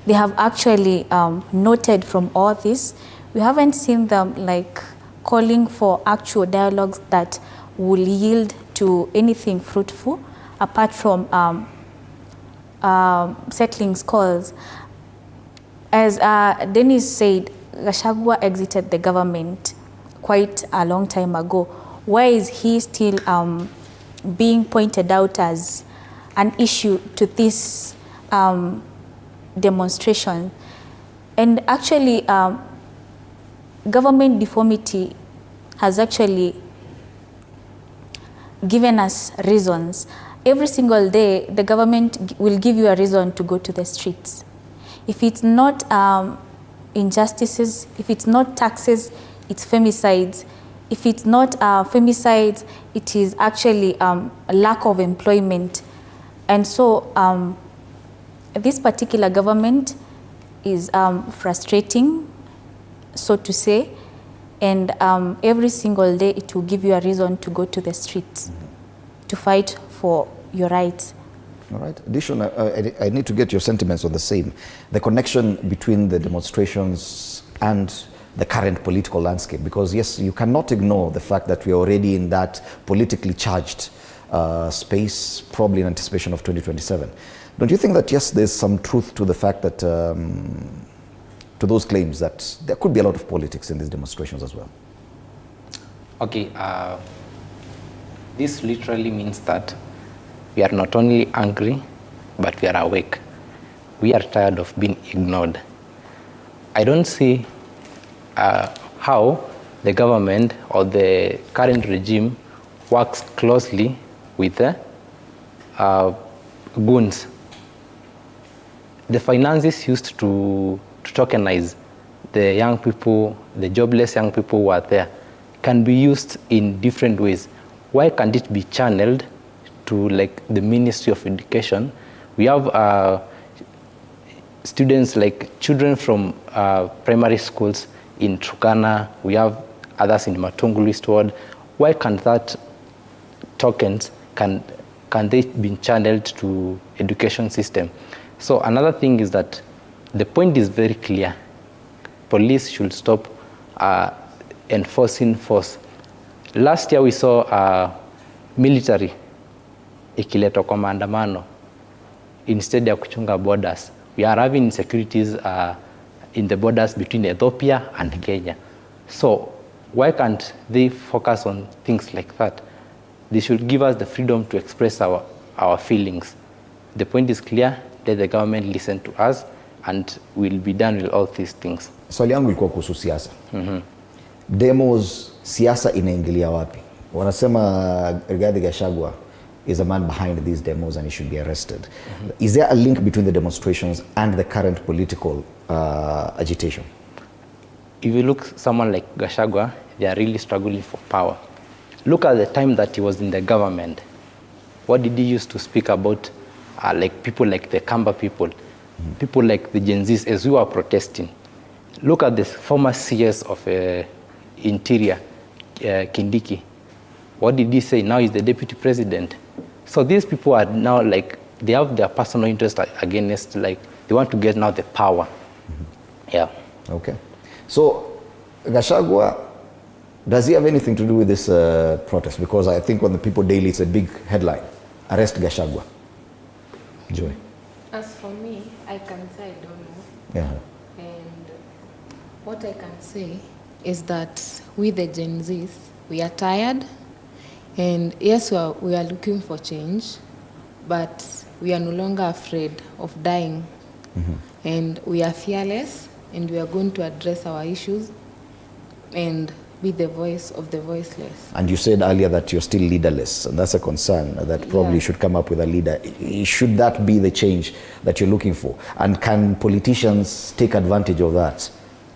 they have actually noted from all this. We haven't seen them like calling for actual dialogues that will yield to anything fruitful, apart from settling scores. As Dennis said, Gachagua exited the government quite a long time ago. Why is he still being pointed out as an issue to this demonstration? And actually, government deformity has actually given us reasons. Every single day, the government will give you a reason to go to the streets. If it's not injustices, if it's not taxes, it's femicides. If it's not femicides, it is actually a lack of employment. And so this particular government is frustrating, so to say, and every single day it will give you a reason to go to the streets to fight for your rights. All right. Addition, I need to get your sentiments on the same. The connection between the demonstrations and the current political landscape, because yes, you cannot ignore the fact that we are already in that politically charged space, probably in anticipation of 2027. Don't you think that yes, there's some truth to the fact that, to those claims that there could be a lot of politics in these demonstrations as well? Okay, this literally means that we are not only angry, but we are awake. We are tired of being ignored. I don't see how the government or the current regime works closely with the goons. The finances used to tokenize the young people, the jobless young people who are there, can be used in different ways. Why can't it be channeled to like the Ministry of Education? We have students like children from primary schools in Turkana, we have others in Matungulu East Ward. Why can't that tokens, can they be channeled to education system? So another thing is that the point is very clear. Police should stop enforcing force. Last year we saw military ikiletwa kwa maandamano instead ya kuchunga borders. We are having insecurities in the borders between Ethiopia and Kenya. So why can't they focus on things like that? They should give us the freedom to express our feelings. The point is clear, let the government listen to us and we'll be done with all these things. Swali yangu ilikuwa kuhusu siasa. Demos, siasa inaingilia wapi? Wanasema Rigathi Gachagua is a man behind these demos and he should be arrested. Is there a link between the demonstrations and the current political agitation? If you look someone like Gachagua, they are really struggling for power. Look at the time that he was in the government. What did he used to speak about? Like people like the Kamba people, people like the Gen Zs as we were protesting. Look at the former CS of Interior, Kindiki. What did he say? Now he's the deputy president. So these people are now like, they have their personal interest against, like, they want to get now the power. Yeah. Okay. So Gachagua, does he have anything to do with this protest? Because I think on the People Daily, it's a big headline. Arrest Gachagua. Joy. As for me, I can say I don't know. Yeah. And what I can say is that we the Gen Zs, we are tired. And yes, we are looking for change, but we are no longer afraid of dying. And we are fearless, and we are going to address our issues and be the voice of the voiceless. And you said earlier that you're still leaderless, and that's a concern, that probably you should come up with a leader. Should that be the change that you're looking for? And can politicians take advantage of that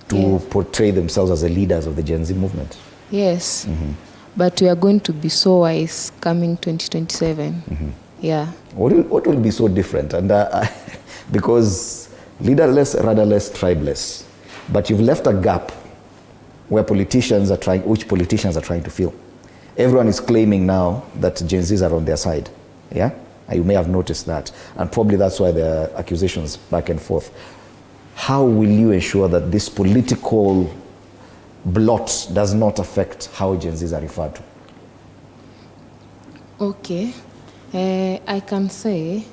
to portray themselves as the leaders of the Gen Z movement? Yes, but we are going to be so wise coming 2027. Yeah. What will be so different? And because leaderless, rudderless, tribeless, but you've left a gap where politicians are trying, which politicians are trying to fill. Everyone is claiming now that Gen Zs are on their side. Yeah? You may have noticed that. And probably that's why there are accusations back and forth. How will you ensure that this political blot does not affect how Gen Zs are referred to? Okay. I can say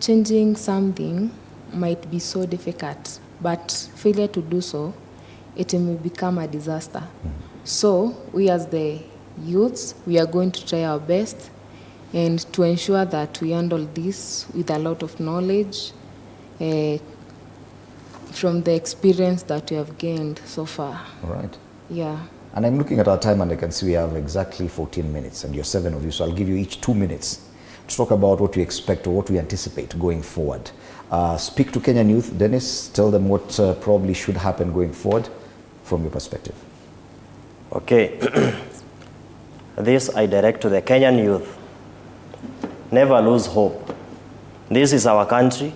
changing something might be so difficult, but failure to do so, it may become a disaster. So we as the youths, we are going to try our best and to ensure that we handle this with a lot of knowledge from the experience that we have gained so far. All right. Yeah. And I'm looking at our time and I can see we have exactly 14 minutes and you're 7 of you, so I'll give you each 2 minutes to talk about what we expect or what we anticipate going forward. Speak to Kenyan youth. Dennis, tell them what probably should happen going forward from your perspective. Okay. This I direct to the Kenyan youth. Never lose hope. This is our country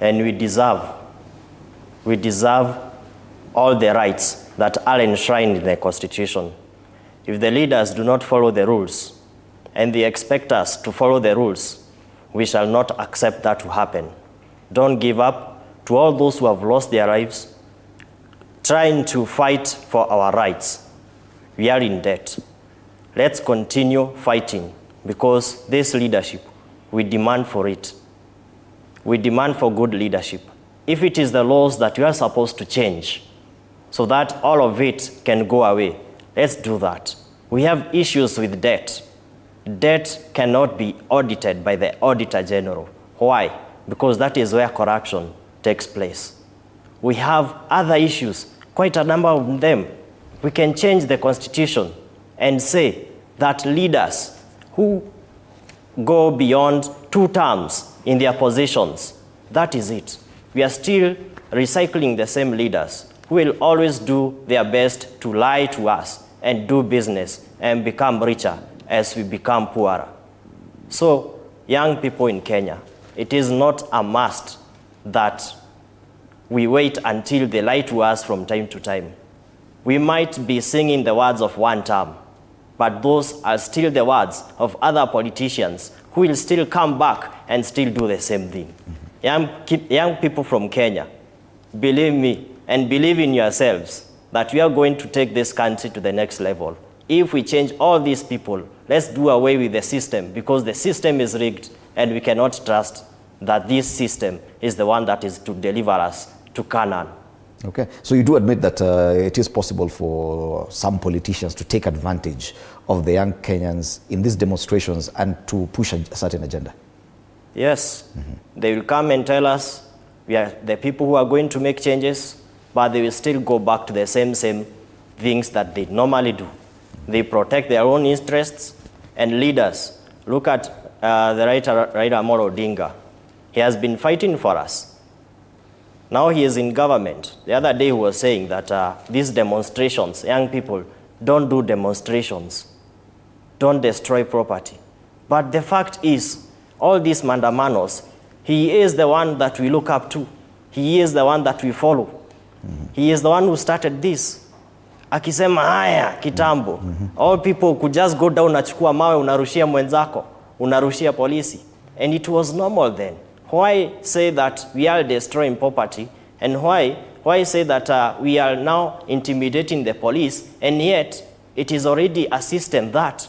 and we deserve all the rights that are enshrined in the Constitution. If the leaders do not follow the rules and they expect us to follow the rules, we shall not accept that to happen. Don't give up. To all those who have lost their lives, trying to fight for our rights, we are in debt. Let's continue fighting because this leadership, we demand for it. We demand for good leadership. If it is the laws that we are supposed to change so that all of it can go away, let's do that. We have issues with debt. Debt cannot be audited by the Auditor General. Why? Because that is where corruption takes place. We have other issues, quite a number of them. We can change the Constitution and say that leaders who go beyond 2 terms in their positions, that is it. We are still recycling the same leaders who will always do their best to lie to us and do business and become richer as we become poorer. So, young people in Kenya, it is not a must that we wait until they lie to us from time to time. We might be singing the words of 1 term, but those are still the words of other politicians who will still come back and still do the same thing. Young people from Kenya, believe me and believe in yourselves that we are going to take this country to the next level. If we change all these people, let's do away with the system because the system is rigged and we cannot trust that this system is the one that is to deliver us to Canaan. Okay, so you do admit that it is possible for some politicians to take advantage of the young Kenyans in these demonstrations and to push a certain agenda? Yes, they will come and tell us we are the people who are going to make changes, but they will still go back to the same things that they normally do. They protect their own interests and leaders. Look at the Raila Amolo Odinga. He has been fighting for us. Now he is in government. The other day he was saying that these demonstrations, young people, don't do demonstrations. Don't destroy property. But the fact is, all these mandamanos, he is the one that we look up to. He is the one that we follow. He is the one who started this. Akisema haya kitambo, all people could just go down, nachukua mawe, unarushia mwenzako, unarushia polisi. And it was normal then. Why say that we are destroying property? And why say that we are now intimidating the police? And yet, it is already a system that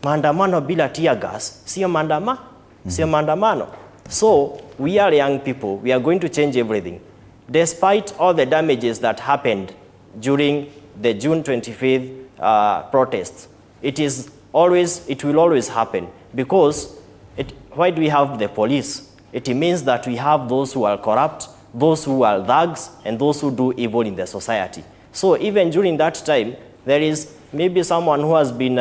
maandamano bila tear gas, sio maandamano. So, we are young people. We are going to change everything. Despite all the damages that happened during the June 25th protests, it will always happen. Because why do we have the police? It means that we have those who are corrupt, those who are thugs, and those who do evil in the society. So even during that time, there is maybe someone who has been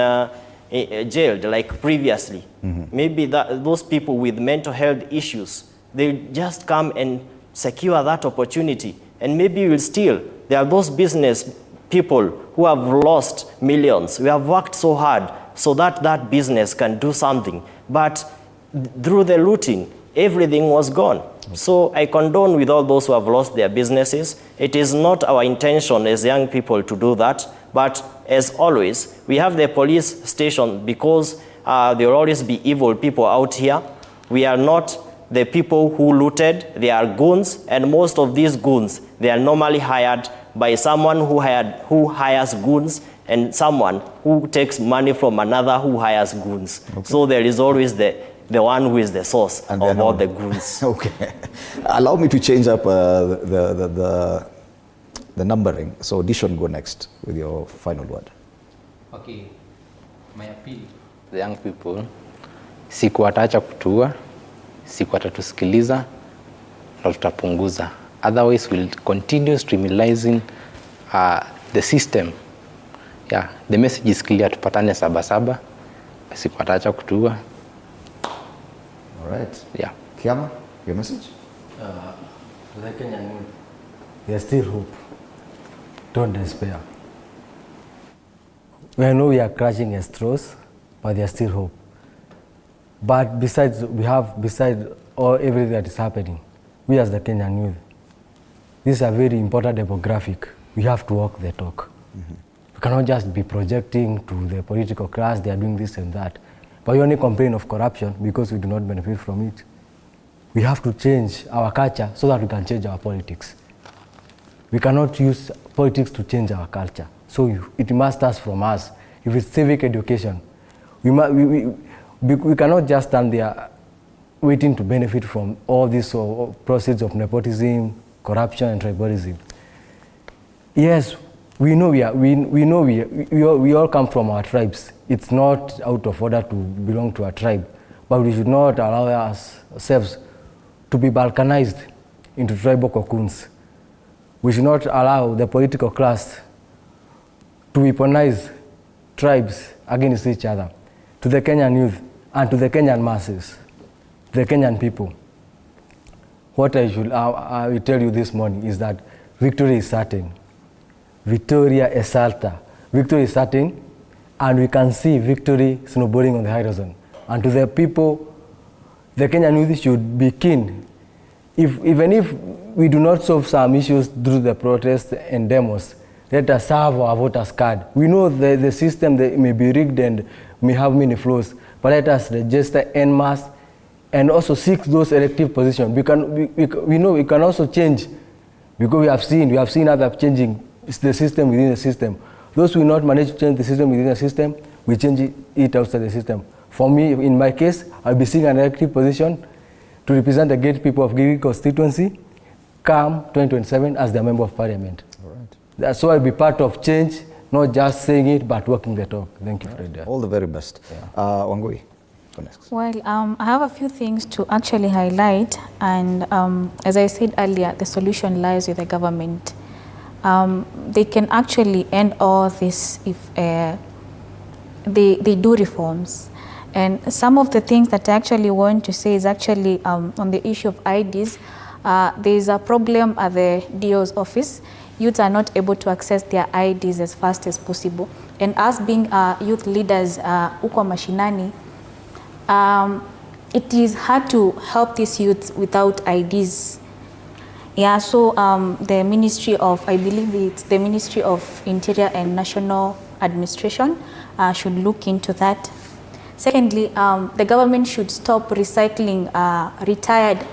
jailed like previously. Maybe those people with mental health issues, they just come and secure that opportunity. And maybe you will steal. There are those business people who have lost millions. We have worked so hard so that that business can do something. But through the looting, everything was gone. So I condone with all those who have lost their businesses. It is not our intention as young people to do that. But as always, we have the police station because there will always be evil people out here. We are not the people who looted. They are goons, and most of these goons, they are normally hired by someone who hires goons and someone who takes money from another who hires goons. Okay. So there is always the one who is the source of all the goons. Okay. Allow me to change up the numbering. So Dishon, go next with your final word. Okay. My appeal to the young people, siku wataacha kutua, siku watatusikiliza, na tutapunguza. Otherwise, we'll continue streamlining the system. Yeah, the message is clear. Tupatane sabasaba, siku wataacha kutua. All right. Yeah. Kiama, your message? To the Kenyan youth, there's still hope. Don't despair. We know we are clutching at straws, but there's still hope. But besides everything that is happening, we as the Kenyan youth, this is a very important demographic. We have to walk the talk. Mm-hmm. We cannot just be projecting to the political class, they are doing this and that. But we only complain of corruption because we do not benefit from it. We have to change our culture so that we can change our politics. We cannot use politics to change our culture. So it must start from us. If it's civic education, we cannot just stand there waiting to benefit from all these proceeds of nepotism, corruption, and tribalism. Yes, we all come from our tribes. It's not out of order to belong to a tribe, but we should not allow ourselves to be balkanized into tribal cocoons. We should not allow the political class to weaponize tribes against each other. To the Kenyan youth and to the Kenyan masses, the Kenyan people, what I will tell you this morning is that victory is certain. Victoria is certa. Victory is certain, and we can see victory snowballing on the horizon. And to the people, the Kenyan youth should be keen. Even if we do not solve some issues through the protests and demos, let us have our voters' card. We know the system may be rigged and may have many flaws, but let us register en masse and also seek those elective positions. We know we can also change, because we have seen others changing the system within the system. Those who will not manage to change the system within the system, we change it outside the system. For me, in my case, I'll be seeking an elective position to represent the great people of Giri constituency, come 2027 as the Member of Parliament. All right. So I'll be part of change, not just saying it, but walking the talk. Thank you, Fred. All the very best. Yeah. Wangui, go next. Well, I have a few things to actually highlight, and as I said earlier, the solution lies with the government. They can actually end all this if they do reforms. And some of the things that I actually want to say is actually on the issue of IDs. There is a problem at the DO's office. Youths are not able to access their IDs as fast as possible. And us being youth leaders, uko mashinani, it is hard to help these youths without IDs. Yeah, so the Ministry of, I believe it's the Ministry of Interior and National Administration should look into that. Secondly, the government should stop recycling retired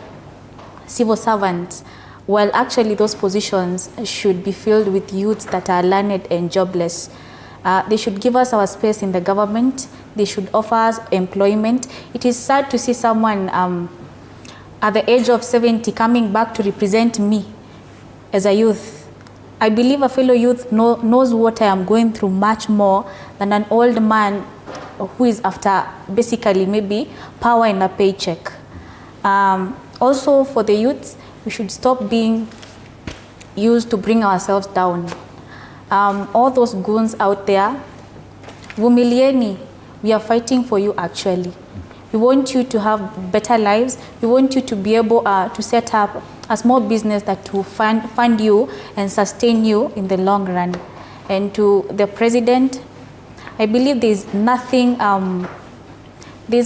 civil servants, while actually those positions should be filled with youths that are learned and jobless. They should give us our space in the government. They should offer us employment. It is sad to see someone at the age of 70 coming back to represent me as a youth. I believe a fellow youth knows what I am going through much more than an old man who is after basically maybe power and a paycheck. Also for the youths, we should stop being used to bring ourselves down. All those goons out there, vumilieni, we are fighting for you actually. We want you to have better lives. We want you to be able to set up a small business that will fund you and sustain you in the long run. And to the president, I believe there's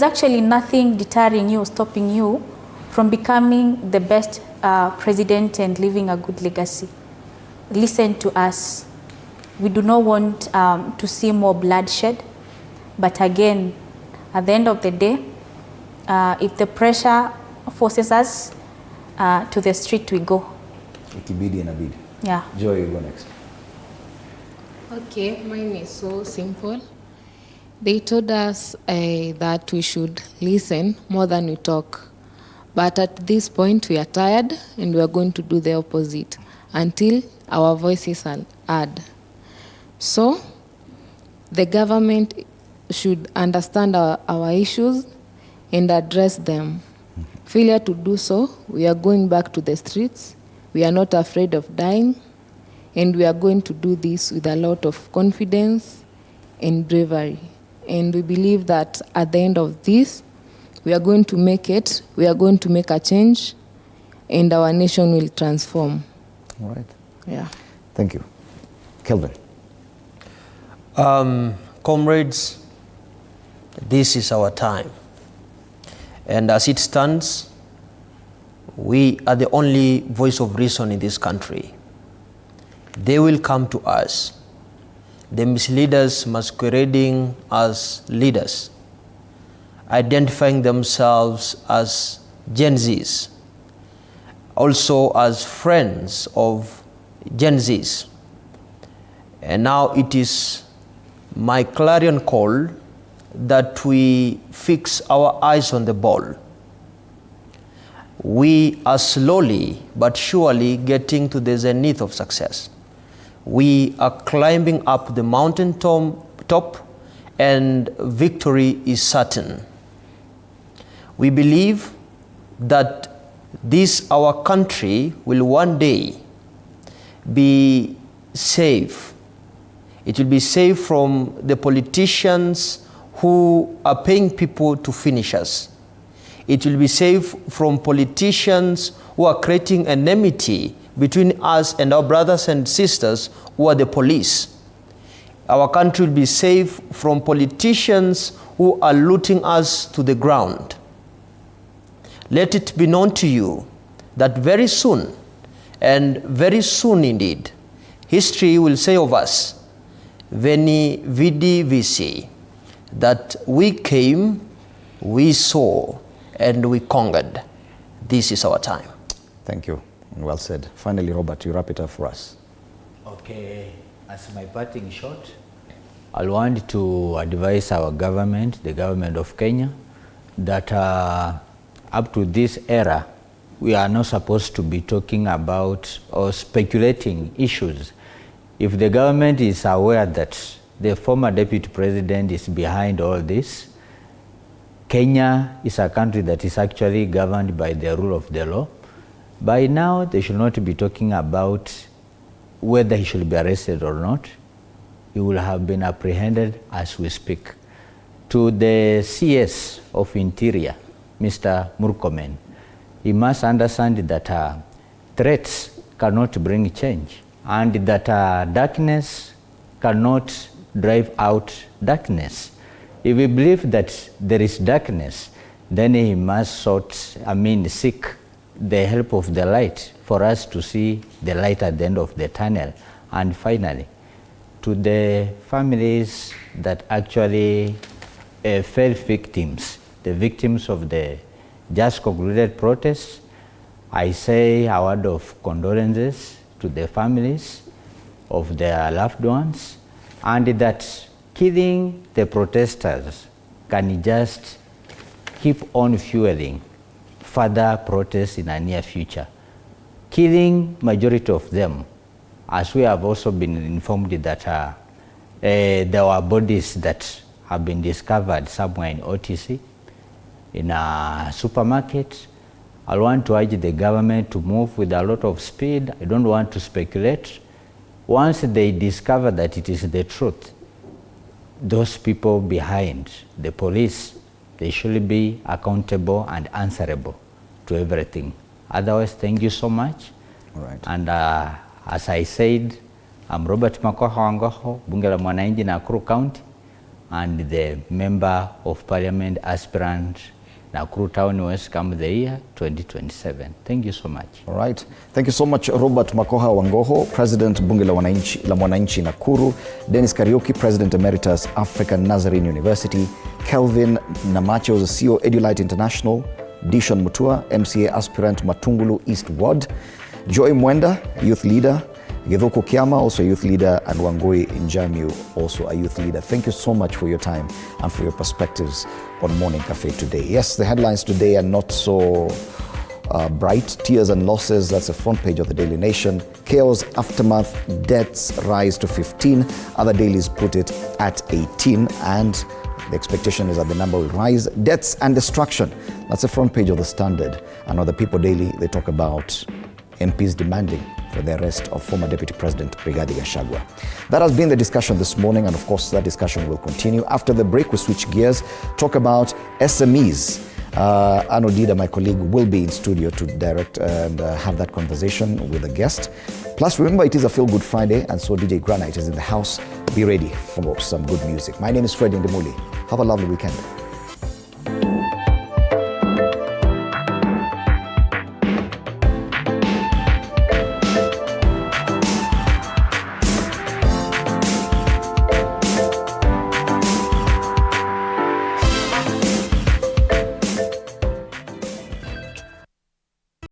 actually nothing deterring you, stopping you from becoming the best president and leaving a good legacy. Listen to us. We do not want to see more bloodshed, but again, at the end of the day, If the pressure forces us to the street, we go. Ikibidi inabidi. Yeah. Joy, you go next. Okay, mine is so simple. They told us that we should listen more than we talk. But at this point, we are tired and we are going to do the opposite until our voices are heard. So, the government should understand our issues and address them. Failure to do so, we are going back to the streets. We are not afraid of dying. And we are going to do this with a lot of confidence and bravery. And we believe that at the end of this, we are going to make it, we are going to make a change, and our nation will transform. All right. Yeah. Thank you. Kelvin. Comrades, this is our time. And as it stands, we are the only voice of reason in this country. They will come to us. The misleaders masquerading as leaders, identifying themselves as Gen Zs, also as friends of Gen Zs. And now it is my clarion call that we fix our eyes on the ball. We are slowly but surely getting to the zenith of success. We are climbing up the mountain top, and victory is certain. We believe that this, our country, will one day be safe. It will be safe from the politicians who are paying people to finish us. It will be safe from politicians who are creating enmity between us and our brothers and sisters who are the police. Our country will be safe from politicians who are looting us to the ground. Let it be known to you that very soon, and very soon indeed, history will say of us, Veni Vidi Vici, that we came, we saw, and we conquered. This is our time. Thank you. Well said. Finally, Robert, you wrap it up for us. Okay, as my parting shot, I want to advise our government, the government of Kenya, that up to this era, we are not supposed to be talking about or speculating issues. If the government is aware that the former deputy president is behind all this, Kenya is a country that is actually governed by the rule of the law. By now, they should not be talking about whether he should be arrested or not. He will have been apprehended as we speak. To the CS of Interior, Mr. Murkomen, he must understand that threats cannot bring change, and that darkness cannot drive out darkness. If we believe that there is darkness, then he must seek the help of the light for us to see the light at the end of the tunnel. And finally, to the families that actually fell victims, the victims of the just concluded protests, I say a word of condolences to the families of their loved ones, and that killing the protesters can just keep on fueling further protests in the near future. Killing majority of them, as we have also been informed that there were bodies that have been discovered somewhere in OTC, in a supermarket. I want to urge the government to move with a lot of speed. I don't want to speculate. Once they discover that it is the truth, those people behind, the police, they should be accountable and answerable to everything. Otherwise, thank you so much. All right. And as I said, I'm Robert Makoha Wangoho, Bunge la Mwananchi Nakuru County, and the Member of Parliament aspirant Nakuru Town West come the year 2027. Thank you so much. All right. Thank you so much, Robert Makoha Wangoho, President Bunge la Mwananchi Nakuru, Dennis Kariuki, President Emeritus African Nazarene University, Kelvin Namacho, the CEO Edulite International, Dishon Mutua, MCA aspirant Matungulu East Ward, Joy Mwenda, youth leader, Githoko Kiama, also a youth leader, and Wangui Njamiu, also a youth leader. Thank you so much for your time and for your perspectives on Morning Cafe today. Yes, the headlines today are not so bright. Tears and losses, that's the front page of the Daily Nation. Chaos, aftermath, deaths rise to 15. Other dailies put it at 18, and the expectation is that the number will rise. Deaths and destruction, that's the front page of the Standard. And on the People Daily, they talk about MPs demanding for the arrest of former Deputy President Rigathi Gachagua. That has been the discussion this morning, and of course that discussion will continue. After the break, we switch gears, talk about SMEs. Arno Dida, my colleague, will be in studio to direct and have that conversation with a guest. Plus, remember, it is a Feel Good Friday, and so DJ Granite is in the house. Be ready for some good music. My name is Indimuli. Have a lovely weekend.